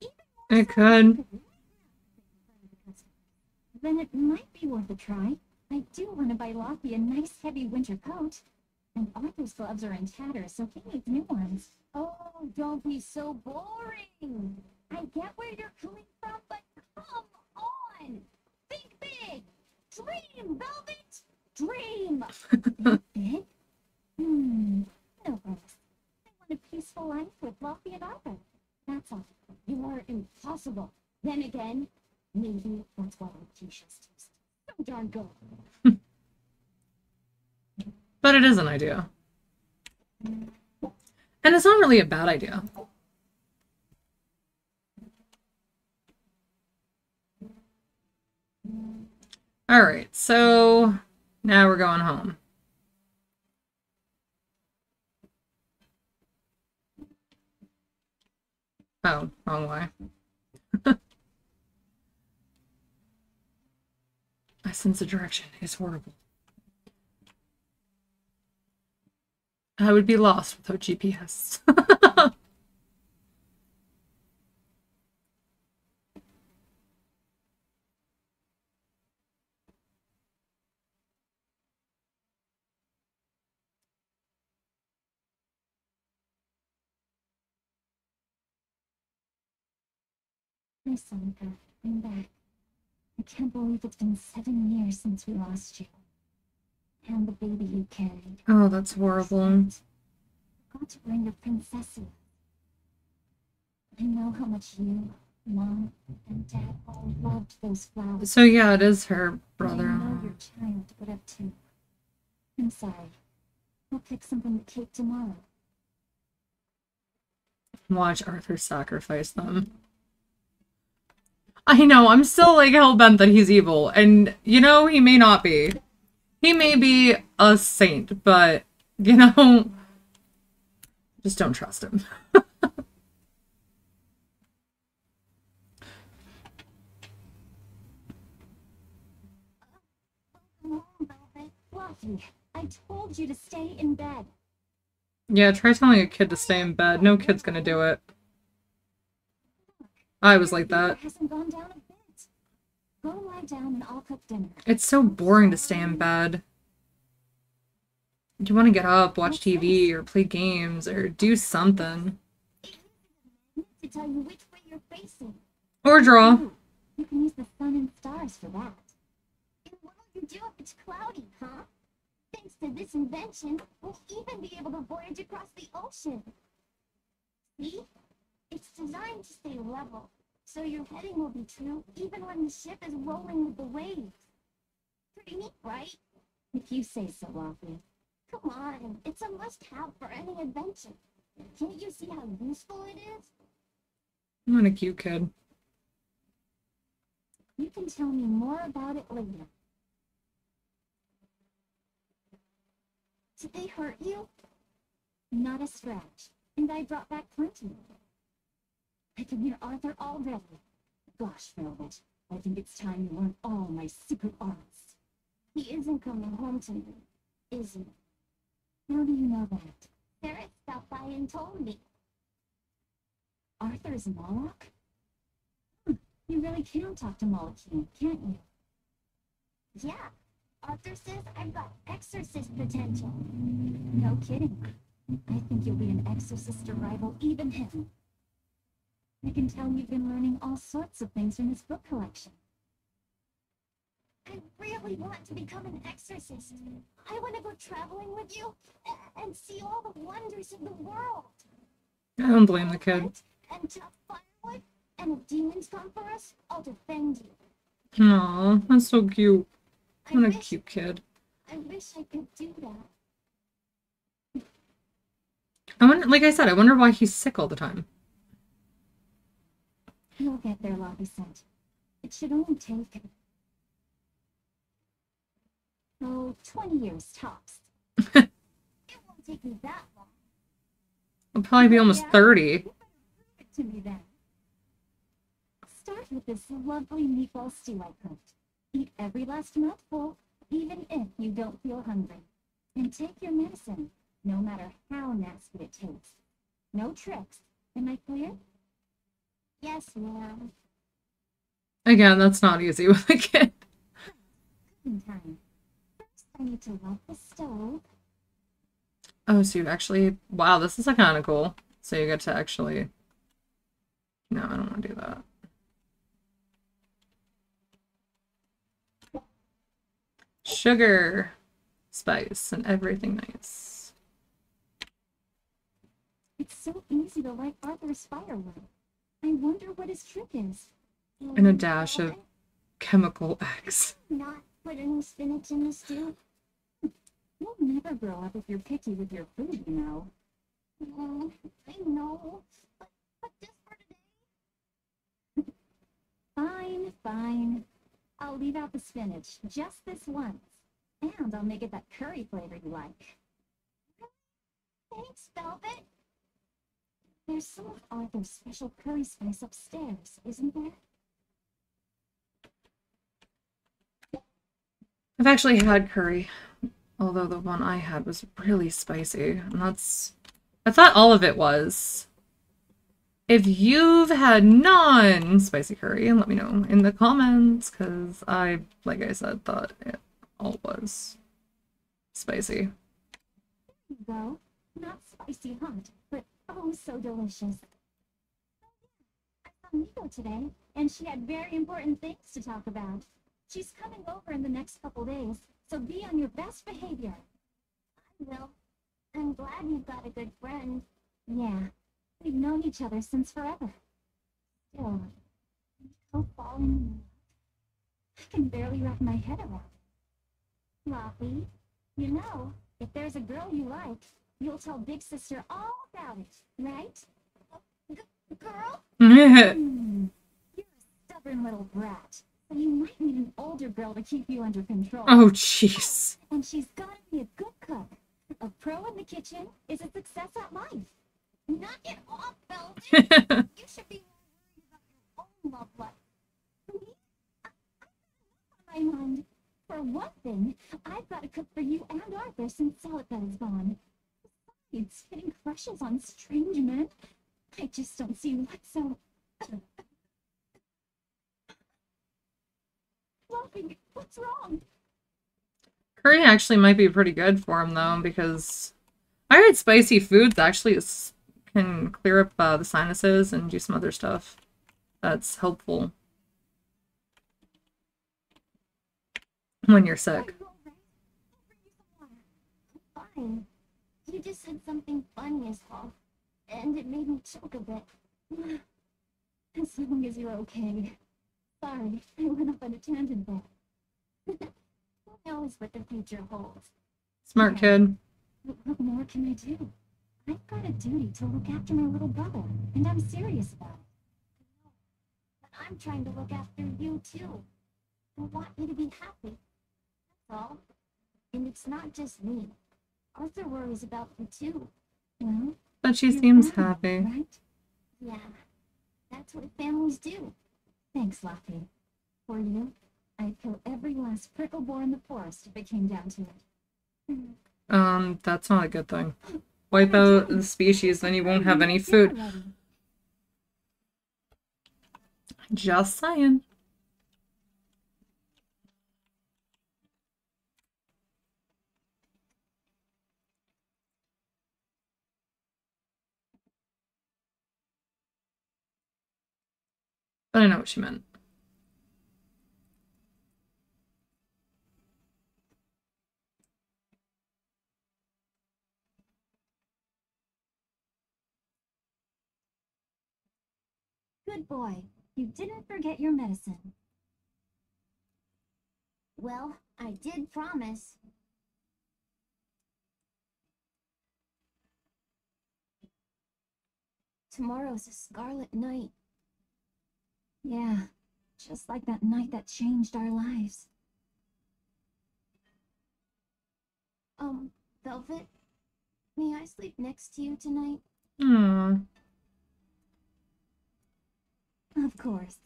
Even more It so could. Then it might be worth a try. I do want to buy Lockie a nice heavy winter coat. And Arthur's gloves are in tatters, so he needs new ones. Oh, don't be so boring. I get where you're coming from, but come on. Think big. Dream, Velvet. Dream. Think big? No thanks. I want a peaceful life with Lockie and Arthur. That's all. You're impossible. Then again, maybe that's why our quiches taste so darn good. But it is an idea. And it's not really a bad idea. Alright, so now we're going home. Oh, wrong way. I sense the direction is horrible. I would be lost without GPS. Hi, Sonica. I'm back. I can't believe it's been 7 years since we lost you. And the baby you carried. Oh, that's horrible. Got to bring your princess. I know how much you, Mom, and Dad all loved those flowers. So yeah, it is her And brother. I know your child would have too. I'm sorry. I'll pick some from the cake tomorrow. Watch Arthur sacrifice them. I know, I'm still like hell-bent that he's evil. And, you know, he may not be. He may be a saint, but, you know, just don't trust him. Come on, Velvet. Fluffy, I told you to stay in bed. Yeah, try telling a kid to stay in bed. No kid's gonna do it. I was like that. Hasn't gone down a bit. Go lie down and I'll cook dinner. It's so boring to stay in bed. You want to get up, watch TV, or play games, or do something. To tell you which way you're facing. Or draw. You can use the sun and stars for that. And what'll you do if it's cloudy, huh? Thanks to this invention, we'll even be able to voyage across the ocean. See? It's designed to stay level, so your heading will be true even when the ship is rolling with the waves. Pretty neat, right? If you say so, Lofty. Come on, it's a must-have for any adventure. Can't you see how useful it is? I'm a cute kid. You can tell me more about it later. Did they hurt you? Not a scratch, and I brought back plenty. I can hear Arthur already. Gosh, Velvet, I think it's time you learn all my secret arts. He isn't coming home tonight, is he? How do you know that? Sarah stopped by and told me. Arthur's Moloch? You really can talk to Moloch, can't you? Yeah. Arthur says I've got exorcist potential. No kidding. I think you'll be an exorcist to rival even him. I can tell you've been learning all sorts of things from his book collection. I really want to become an exorcist. I want to go traveling with you and see all the wonders of the world. I don't blame the kid. And chop firewood, and if demons come for us, I'll defend you. Aw, that's so cute. What a wish- cute kid. I wish I could do that. I wonder, like I said, I wonder why he's sick all the time. You'll get there, Lobby said. It should only take 20 years tops. It won't take me that long. I'll probably be almost Yeah. 30. You better prove it to me then. Start with this lovely meatball stew I cooked. Eat every last mouthful, even if you don't feel hungry. And take your medicine, no matter how nasty it tastes. No tricks. Am I clear? Yes, ma'am. Again, that's not easy with a kid. In time. First, I need to light the stove. Oh, so you actually... Wow, this is kind of cool. So you get to actually... No, I don't want to do that. Sugar, spice, and everything nice. It's so easy to light Arthur's firewood. I wonder what his trick is. And a dash of chemical X. Not put any spinach in the stew. You'll never grow up if you're picky with your food, you know. I know. But just for today. Fine, fine. I'll leave out the spinach just this once. And I'll make it that curry flavor you like. Thanks, Velvet. There's some of Arthur's special curry spice upstairs, isn't there? I've actually had curry, although the one I had was really spicy, and that's... I thought all of it was. If you've had non-spicy curry, let me know in the comments, because I, like I said, thought it all was spicy. There you go. Not spicy hot, but oh so delicious. I saw Nico today, and she had very important things to talk about. She's coming over in the next couple days, so be on your best behavior. I will. I'm glad you've got a good friend. Yeah, we've known each other since forever. Still, Nico falling in love. I can barely wrap my head around it. Floppy, you know, if there's a girl you like, you'll tell Big Sister all about it, right? Girl? You're a stubborn little brat. So you might need an older girl to keep you under control. Oh, jeez. And she's gotta be a good cook. A pro in the kitchen is a success at life. Knock it off, Velvet. You should be more worried about your own love life. Me? I've got enough on my mind. For one thing, I've got to cook for you and Arthur since Celica is gone. Besides, getting crushes on strange men, I just don't see what's so... Fluffy, what's wrong? Curry actually might be pretty good for him, though, because I heard spicy foods actually can clear up the sinuses and do some other stuff that's helpful when you're sick. Fine. You just said something funny as well, and it made me choke a bit. As long as you're okay. Sorry, I went off on a tangent there. Who knows what the future holds? Smart kid. What more can I do? I've got a duty to look after my little brother, and I'm serious about it. But I'm trying to look after you too. I want you to be happy. That's all. And it's not just me. Arthur worries about you too. Well, But she your seems family, happy. right? Yeah, that's what families do. Thanks, Locky. For you, I'd kill every last prickle boar in the forest if it came down to it. That's not a good thing. Wipe out the species, then you won't have any food. Just saying. But I know what she meant. Good boy. You didn't forget your medicine. Well, I did promise. Tomorrow's a scarlet night. Yeah, just like that night that changed our lives. Velvet, may I sleep next to you tonight? Aww. Of course.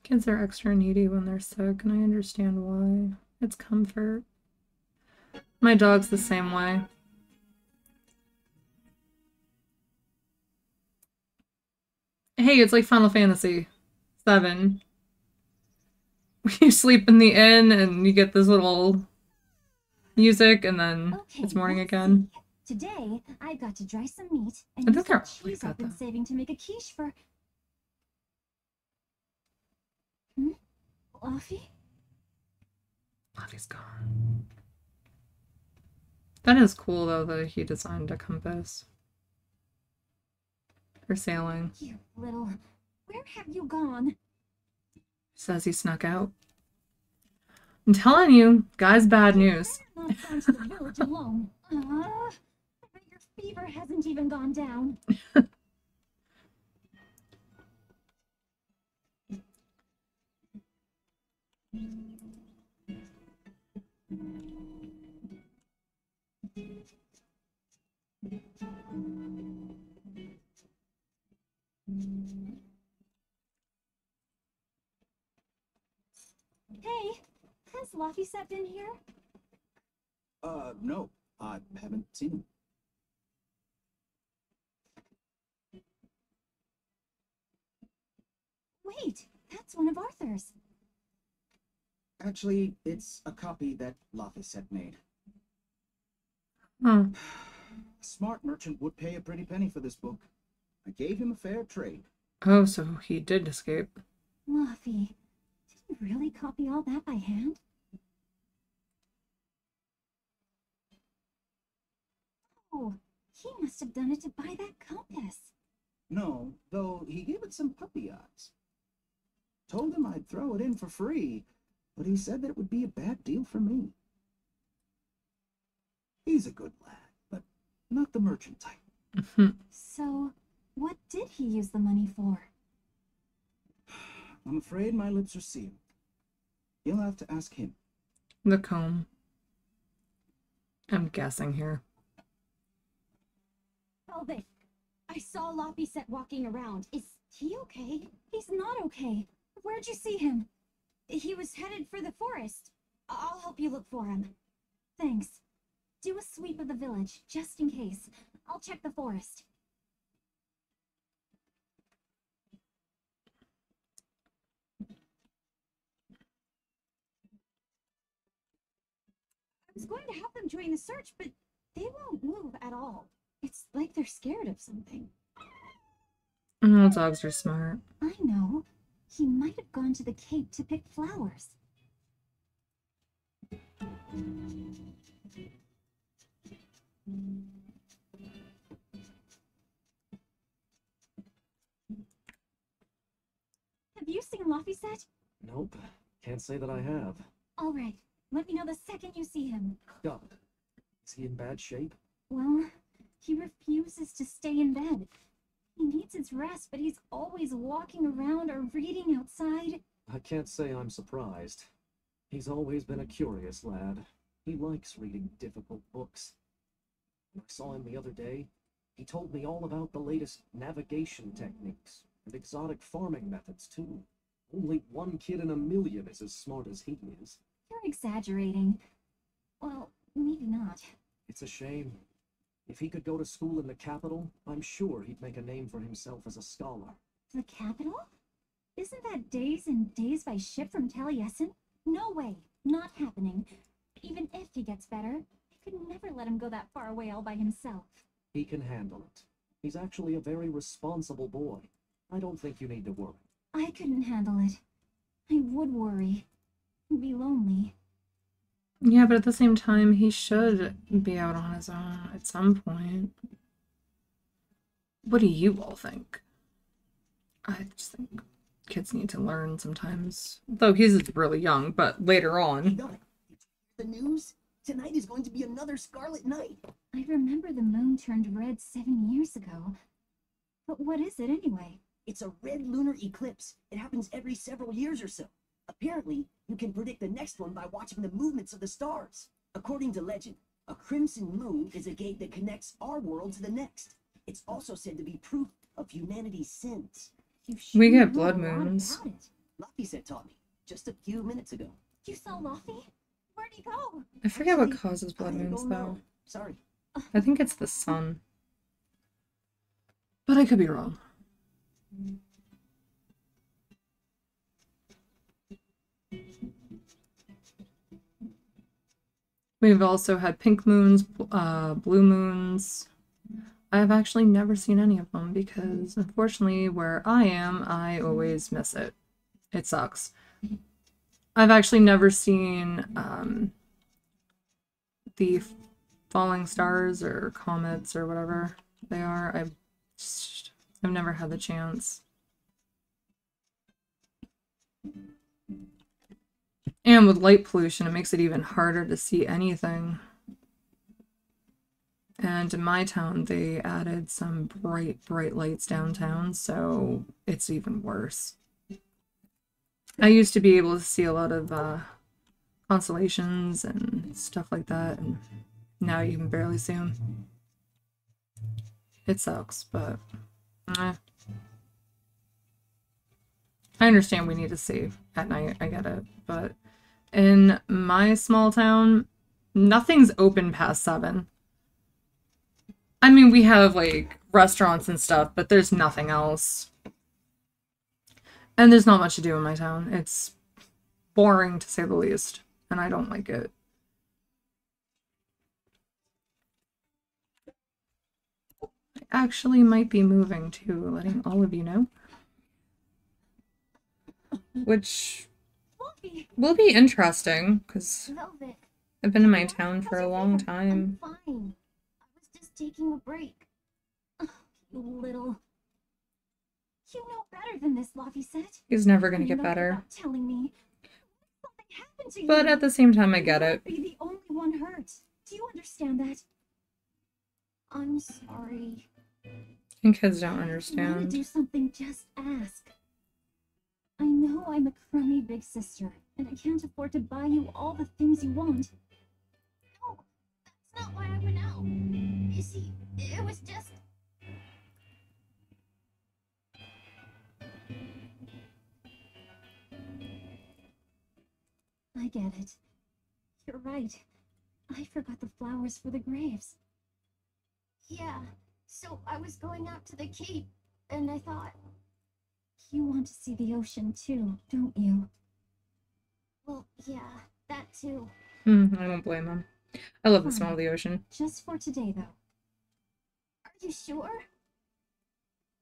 Kids are extra needy when they're sick, and I understand why. It's comfort. My dog's the same way. Hey, it's like Final Fantasy VII. You sleep in the inn and you get this little music, and then it's morning again. Today, I've got to dry some meat and I use think the they're cheese always I've been got that. saving to make a quiche for... Fluffy? Fluffy's gone. That is cool, though, that he designed a compass for sailing. You little... Where have you gone? Says he snuck out. I'm telling you, guy's bad news. Not gone to the village alone. I bet your fever hasn't even gone down. Hey, has Laphicet been here? No, I haven't seen him. Wait, that's one of Arthur's. Actually, it's a copy that Laphicet made. Oh. A smart merchant would pay a pretty penny for this book. I gave him a fair trade. Oh, so he did escape. Laphy, did you really copy all that by hand? Oh, he must have done it to buy that compass. No, though he gave it some puppy eyes. Told him I'd throw it in for free, but he said that it would be a bad deal for me. He's a good lad, but not the merchant type. So, what did he use the money for? I'm afraid my lips are sealed. You'll have to ask him. The comb. I'm guessing here. Velvet, I saw Laphicet walking around. Is he okay? He's not okay. Where'd you see him? He was headed for the forest. I'll help you look for him. Thanks. Do a sweep of the village, just in case. I'll check the forest. I was going to have them join the search, but they won't move at all. It's like they're scared of something. Oh, dogs are smart. I know. He might have gone to the cape to pick flowers. Have you seen Laphicet? Nope, can't say that I have. All right, let me know the second you see him. God, is he in bad shape? Well, he refuses to stay in bed. He needs his rest, but he's always walking around or reading outside. I can't say I'm surprised. He's always been a curious lad. He likes reading difficult books. When I saw him the other day, he told me all about the latest navigation techniques and exotic farming methods, too. Only one kid in a million is as smart as he is. You're exaggerating. Well, maybe not. It's a shame. If he could go to school in the capital, I'm sure he'd make a name for himself as a scholar. The capital? Isn't that days and days by ship from Taliesin? No way. Not happening. Even if he gets better, I could never let him go that far away all by himself. He can handle it. He's actually a very responsible boy. I don't think you need to worry. I couldn't handle it. I would worry. Be lonely. Yeah, but at the same time, he should be out on his own at some point. What do you all think? I just think kids need to learn sometimes. Though he's really young, but later on. Did you hear the news? Tonight is going to be another Scarlet Night. I remember the moon turned red 7 years ago. But what is it anyway? It's a red lunar eclipse. It happens every several years or so. Apparently, you can predict the next one by watching the movements of the stars. According to legend, a crimson moon is a gate that connects our world to the next. It's also said to be proof of humanity's sins. You We sure get know blood a lot moons. about it. Luffy said taught me just a few minutes ago. You saw Luffy? Where'd he go? I forget what Actually, causes blood I moons, don't though. know. Sorry. I think it's the sun. But I could be wrong. We've also had pink moons, blue moons. I've actually never seen any of them because, unfortunately, where I am, I always miss it. It sucks. I've actually never seen the falling stars or comets or whatever they are. I've never had the chance. And with light pollution, it makes it even harder to see anything. And in my town, they added some bright lights downtown, so it's even worse. I used to be able to see a lot of constellations and stuff like that, and now you can barely see them. It sucks, but I understand we need to see at night, I get it, but in my small town, nothing's open past 7. I mean, we have, like, restaurants and stuff, but there's nothing else. And there's not much to do in my town. It's boring, to say the least, and I don't like it. I actually might be moving too, letting all of you know. Which will be interesting, because Velvet. I've been in my town for a long time. I'm fine. I was just taking a break. Oh, you little... You know better than this, Luffy said. He's never gonna get You know better. about telling me. Something happened to you. But at the same time, I get You it. won't be the only one hurt. Do you understand that? I'm sorry. And kids don't If you want understand. to do something, just ask. I know I'm a crummy big sister, and I can't afford to buy you all the things you want. No, that's not why I went out. You see, it was just... I get it. You're right. I forgot the flowers for the graves. Yeah, so I was going out to the cape, and I thought... You want to see the ocean too, don't you? Well, yeah, that too. I don't blame him. I love the smell of the ocean. Just for today, though. Are you sure?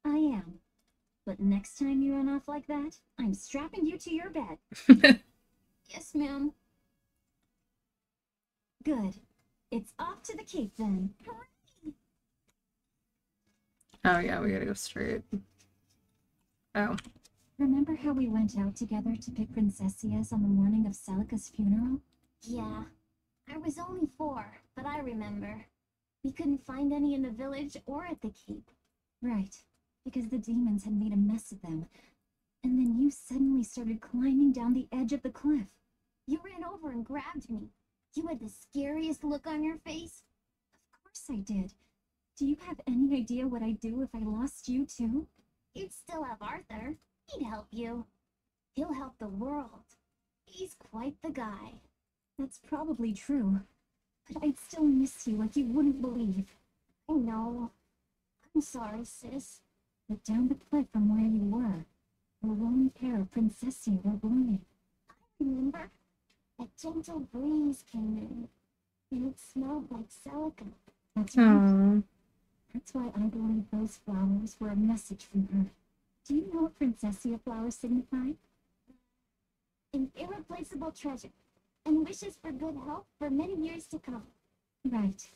I am. But next time you run off like that, I'm strapping you to your bed. Yes, ma'am. Good. It's off to the cape then. Hooray! Oh yeah, we gotta go straight. Oh. Remember how we went out together to pick princessias on the morning of Celica's funeral? Yeah. I was only 4, but I remember. We couldn't find any in the village or at the cape. Right, because the demons had made a mess of them. And then you suddenly started climbing down the edge of the cliff. You ran over and grabbed me. You had the scariest look on your face. Of course I did. Do you have any idea what I'd do if I lost you too? You'd still have Arthur. He'd help you. He'll help the world. He's quite the guy. That's probably true. But I'd still miss you like you wouldn't believe. I know. I'm sorry, sis. But down the cliff from where you were, a lone pair of princesses were blooming. I remember. A gentle breeze came in, and it smelled like celica. That's right. Aww. That's why I believe those flowers were a message from her. Do you know what princessia flowers signify? An irreplaceable treasure, and wishes for good health for many years to come. Right.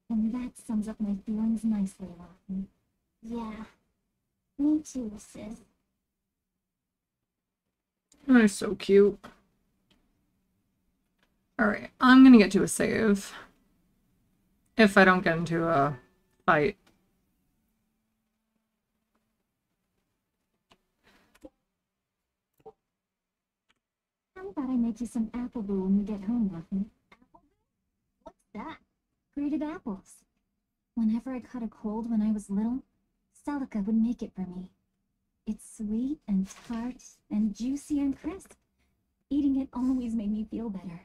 And that sums up my feelings nicely, Lottie. Yeah. Me too, sis. They're so cute. Alright, I'm gonna get to a save. If I don't get into a fight. How about I make you some apple boo when you get home, Lottie? Apple boo? What's that? Grated apples. Whenever I caught a cold when I was little, Celica would make it for me. It's sweet and tart and juicy and crisp. Eating it always made me feel better.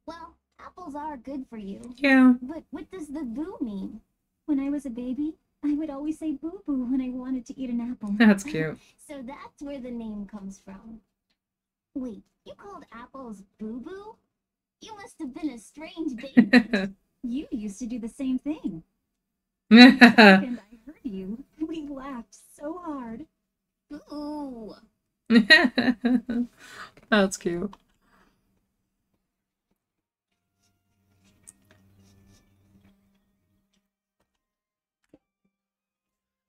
Well, apples are good for you. Yeah. But what does the boo mean? When I was a baby, I would always say boo-boo when I wanted to eat an apple. That's cute. So that's where the name comes from. Wait, you called apples boo-boo? You must have been a strange baby. You used to do the same thing. And I heard you. We laughed so hard. Ooh. That's cute.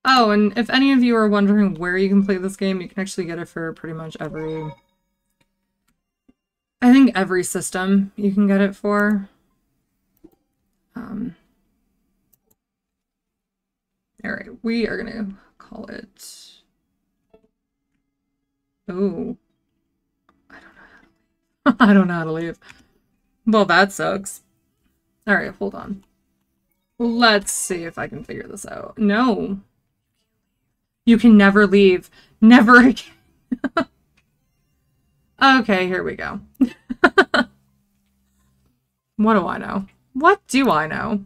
Oh, and if any of you are wondering where you can play this game, you can actually get it for pretty much every... I think every system you can get it for. Alright, we are gonna call it... Oh. I don't know how to leave. I don't know how to leave. Well, that sucks. Alright, hold on. Let's see if I can figure this out. No. You can never leave. Never again. Okay, here we go. What do I know? What do I know?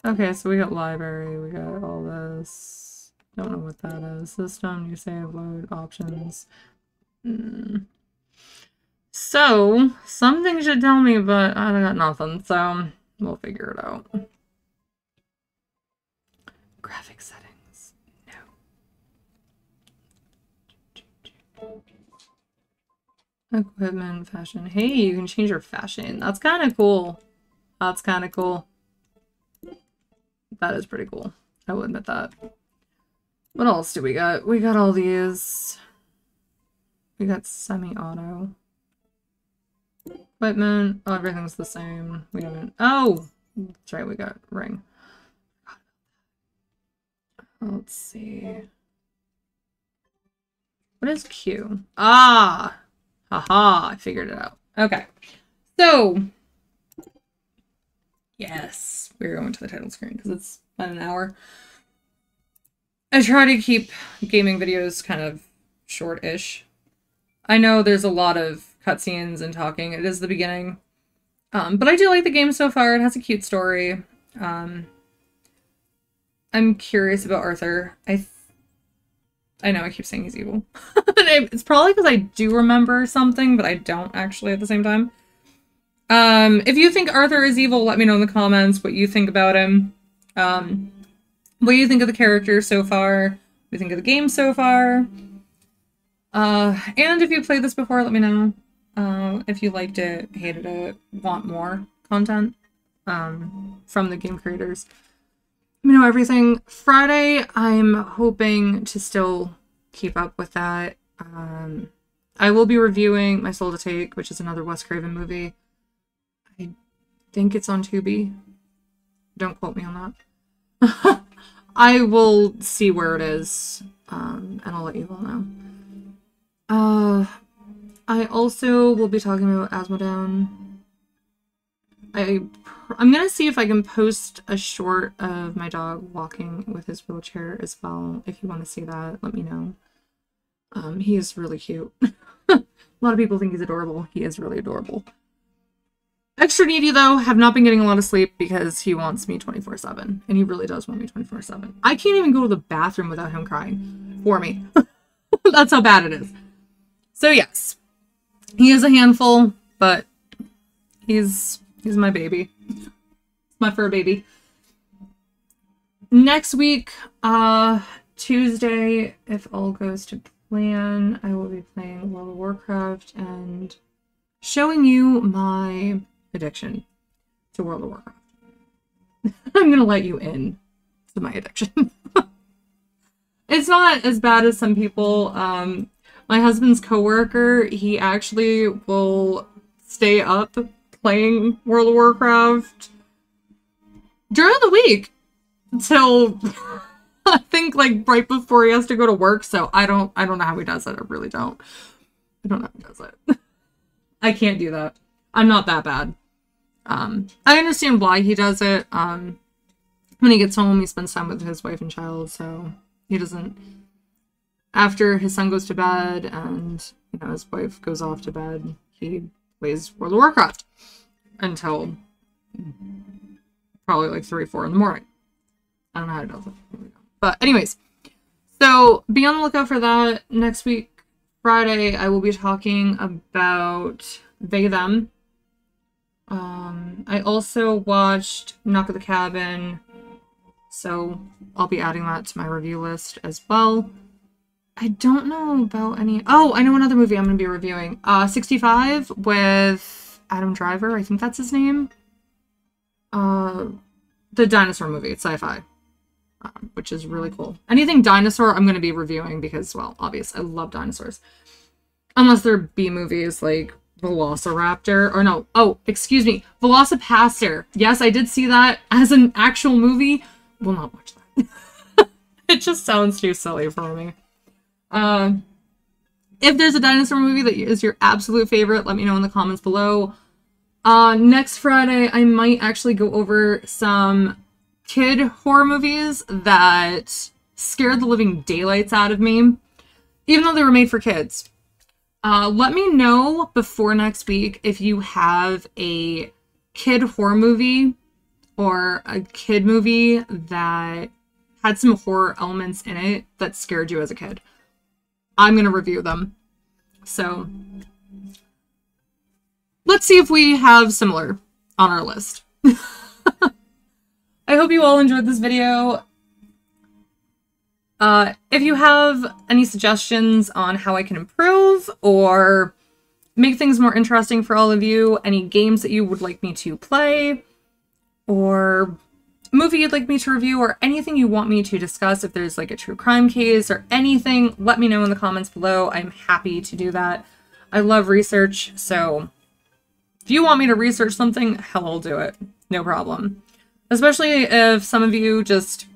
Okay, so we got library, we got all this. Don't know what that is. System, new save, load, options. So, something should tell me, but I got nothing, so we'll figure it out. Graphic settings. No. Equipment, fashion. Hey, you can change your fashion. That's kind of cool. That's kind of cool. That is pretty cool. I will admit that. What else do we got? We got all these. We got semi-auto. Equipment. Oh, everything's the same. We haven't... Oh! That's right, we got ring. Let's see. What is Q? Ah! Haha, I figured it out. Okay. So... Yes, we're going to the title screen because it's about an hour. I try to keep gaming videos kind of short-ish. I know there's a lot of cutscenes and talking. It is the beginning. But I do like the game so far. It has a cute story. I'm curious about Arthur. I know I keep saying he's evil. It's probably because I do remember something, but I don't actually at the same time. If you think Arthur is evil, let me know in the comments what you think about him. What you think of the character so far. What you think of the game so far. And if you played this before, let me know. If you liked it, hated it, want more content from the game creators. Let me know everything. Friday, I'm hoping to still keep up with that. I will be reviewing My Soul to Take, which is another Wes Craven movie. I think it's on Tubi. Don't quote me on that. I will see where it is, and I'll let you all know. I also will be talking about Asmodown. I'm gonna see if I can post a short of my dog walking with his wheelchair as well. If you want to see that, let me know. He is really cute. A lot of people think he's adorable. He is really adorable. Extra needy, though, have not been getting a lot of sleep because he wants me 24/7. And he really does want me 24/7. I can't even go to the bathroom without him crying for me. That's how bad it is. So yes, he is a handful, but he's my baby. My fur baby. Next week, Tuesday, if all goes to plan, I will be playing World of Warcraft and showing you my addiction to World of Warcraft. I'm gonna let you in to my addiction. It's not as bad as some people. My husband's coworker, he actually will stay up playing World of Warcraft during the week till I think like right before he has to go to work. So I don't know how he does it. I really don't. I don't know how he does it. I can't do that. I'm not that bad. I understand why he does it. When he gets home, he spends time with his wife and child, so he doesn't. After his son goes to bed and his wife goes off to bed, he plays World of Warcraft until probably like 3 or 4 in the morning. I don't know how he does it. But anyways, so be on the lookout for that. Next week, Friday, I will be talking about They Them. I also watched Knock at the Cabin, so I'll be adding that to my review list as well. I don't know about any... Oh, I know another movie I'm going to be reviewing. 65 with Adam Driver. I think that's his name. The dinosaur movie. It's sci-fi. Which is really cool. Anything dinosaur I'm going to be reviewing because, well, obvious. I love dinosaurs. Unless they're B movies like Velociraptor. Or no. Oh, excuse me. Velocipaster. Yes, I did see that as an actual movie. Will not watch that. It just sounds too silly for me. If there's a dinosaur movie that is your absolute favorite, let me know in the comments below. Next Friday, I might actually go over some kid horror movies that scared the living daylights out of me, even though they were made for kids. Let me know before next week if you have a kid horror movie or a kid movie that had some horror elements in it that scared you as a kid. I'm going to review them. So let's see if we have similar on our list. I hope you all enjoyed this video. If you have any suggestions on how I can improve or make things more interesting for all of you, any games that you would like me to play, or movie you'd like me to review, or anything you want me to discuss, if there's like a true crime case or anything, let me know in the comments below. I'm happy to do that. I love research, so if you want me to research something, hell, I'll do it. No problem. Especially if some of you just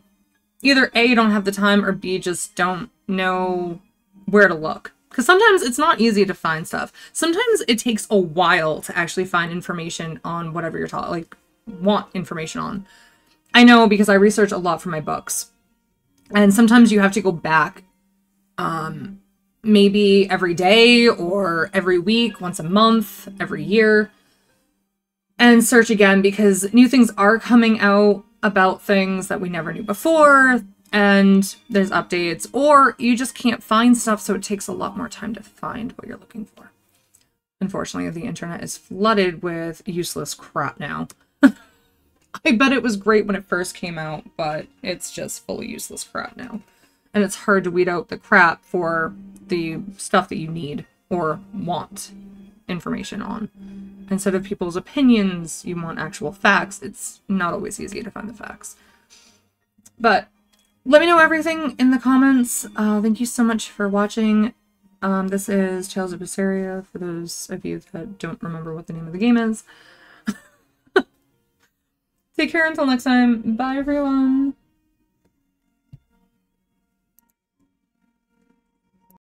either A, don't have the time, or B, just don't know where to look. Because sometimes it's not easy to find stuff. Sometimes it takes a while to actually find information on whatever you're want information on. I know because I research a lot for my books. And sometimes you have to go back maybe every day or every week, once a month, every year, and search again because new things are coming out about things that we never knew before, and there's updates, or you just can't find stuff, so it takes a lot more time to find what you're looking for. Unfortunately, the internet is flooded with useless crap now. I bet it was great when it first came out, but it's just full of useless crap now. And it's hard to weed out the crap for the stuff that you need or want information on. Instead of people's opinions, you want actual facts. It's not always easy to find the facts. But let me know everything in the comments. Thank you so much for watching. This is Tales of Berseria, for those of you that don't remember what the name of the game is. Take care until next time. Bye, everyone.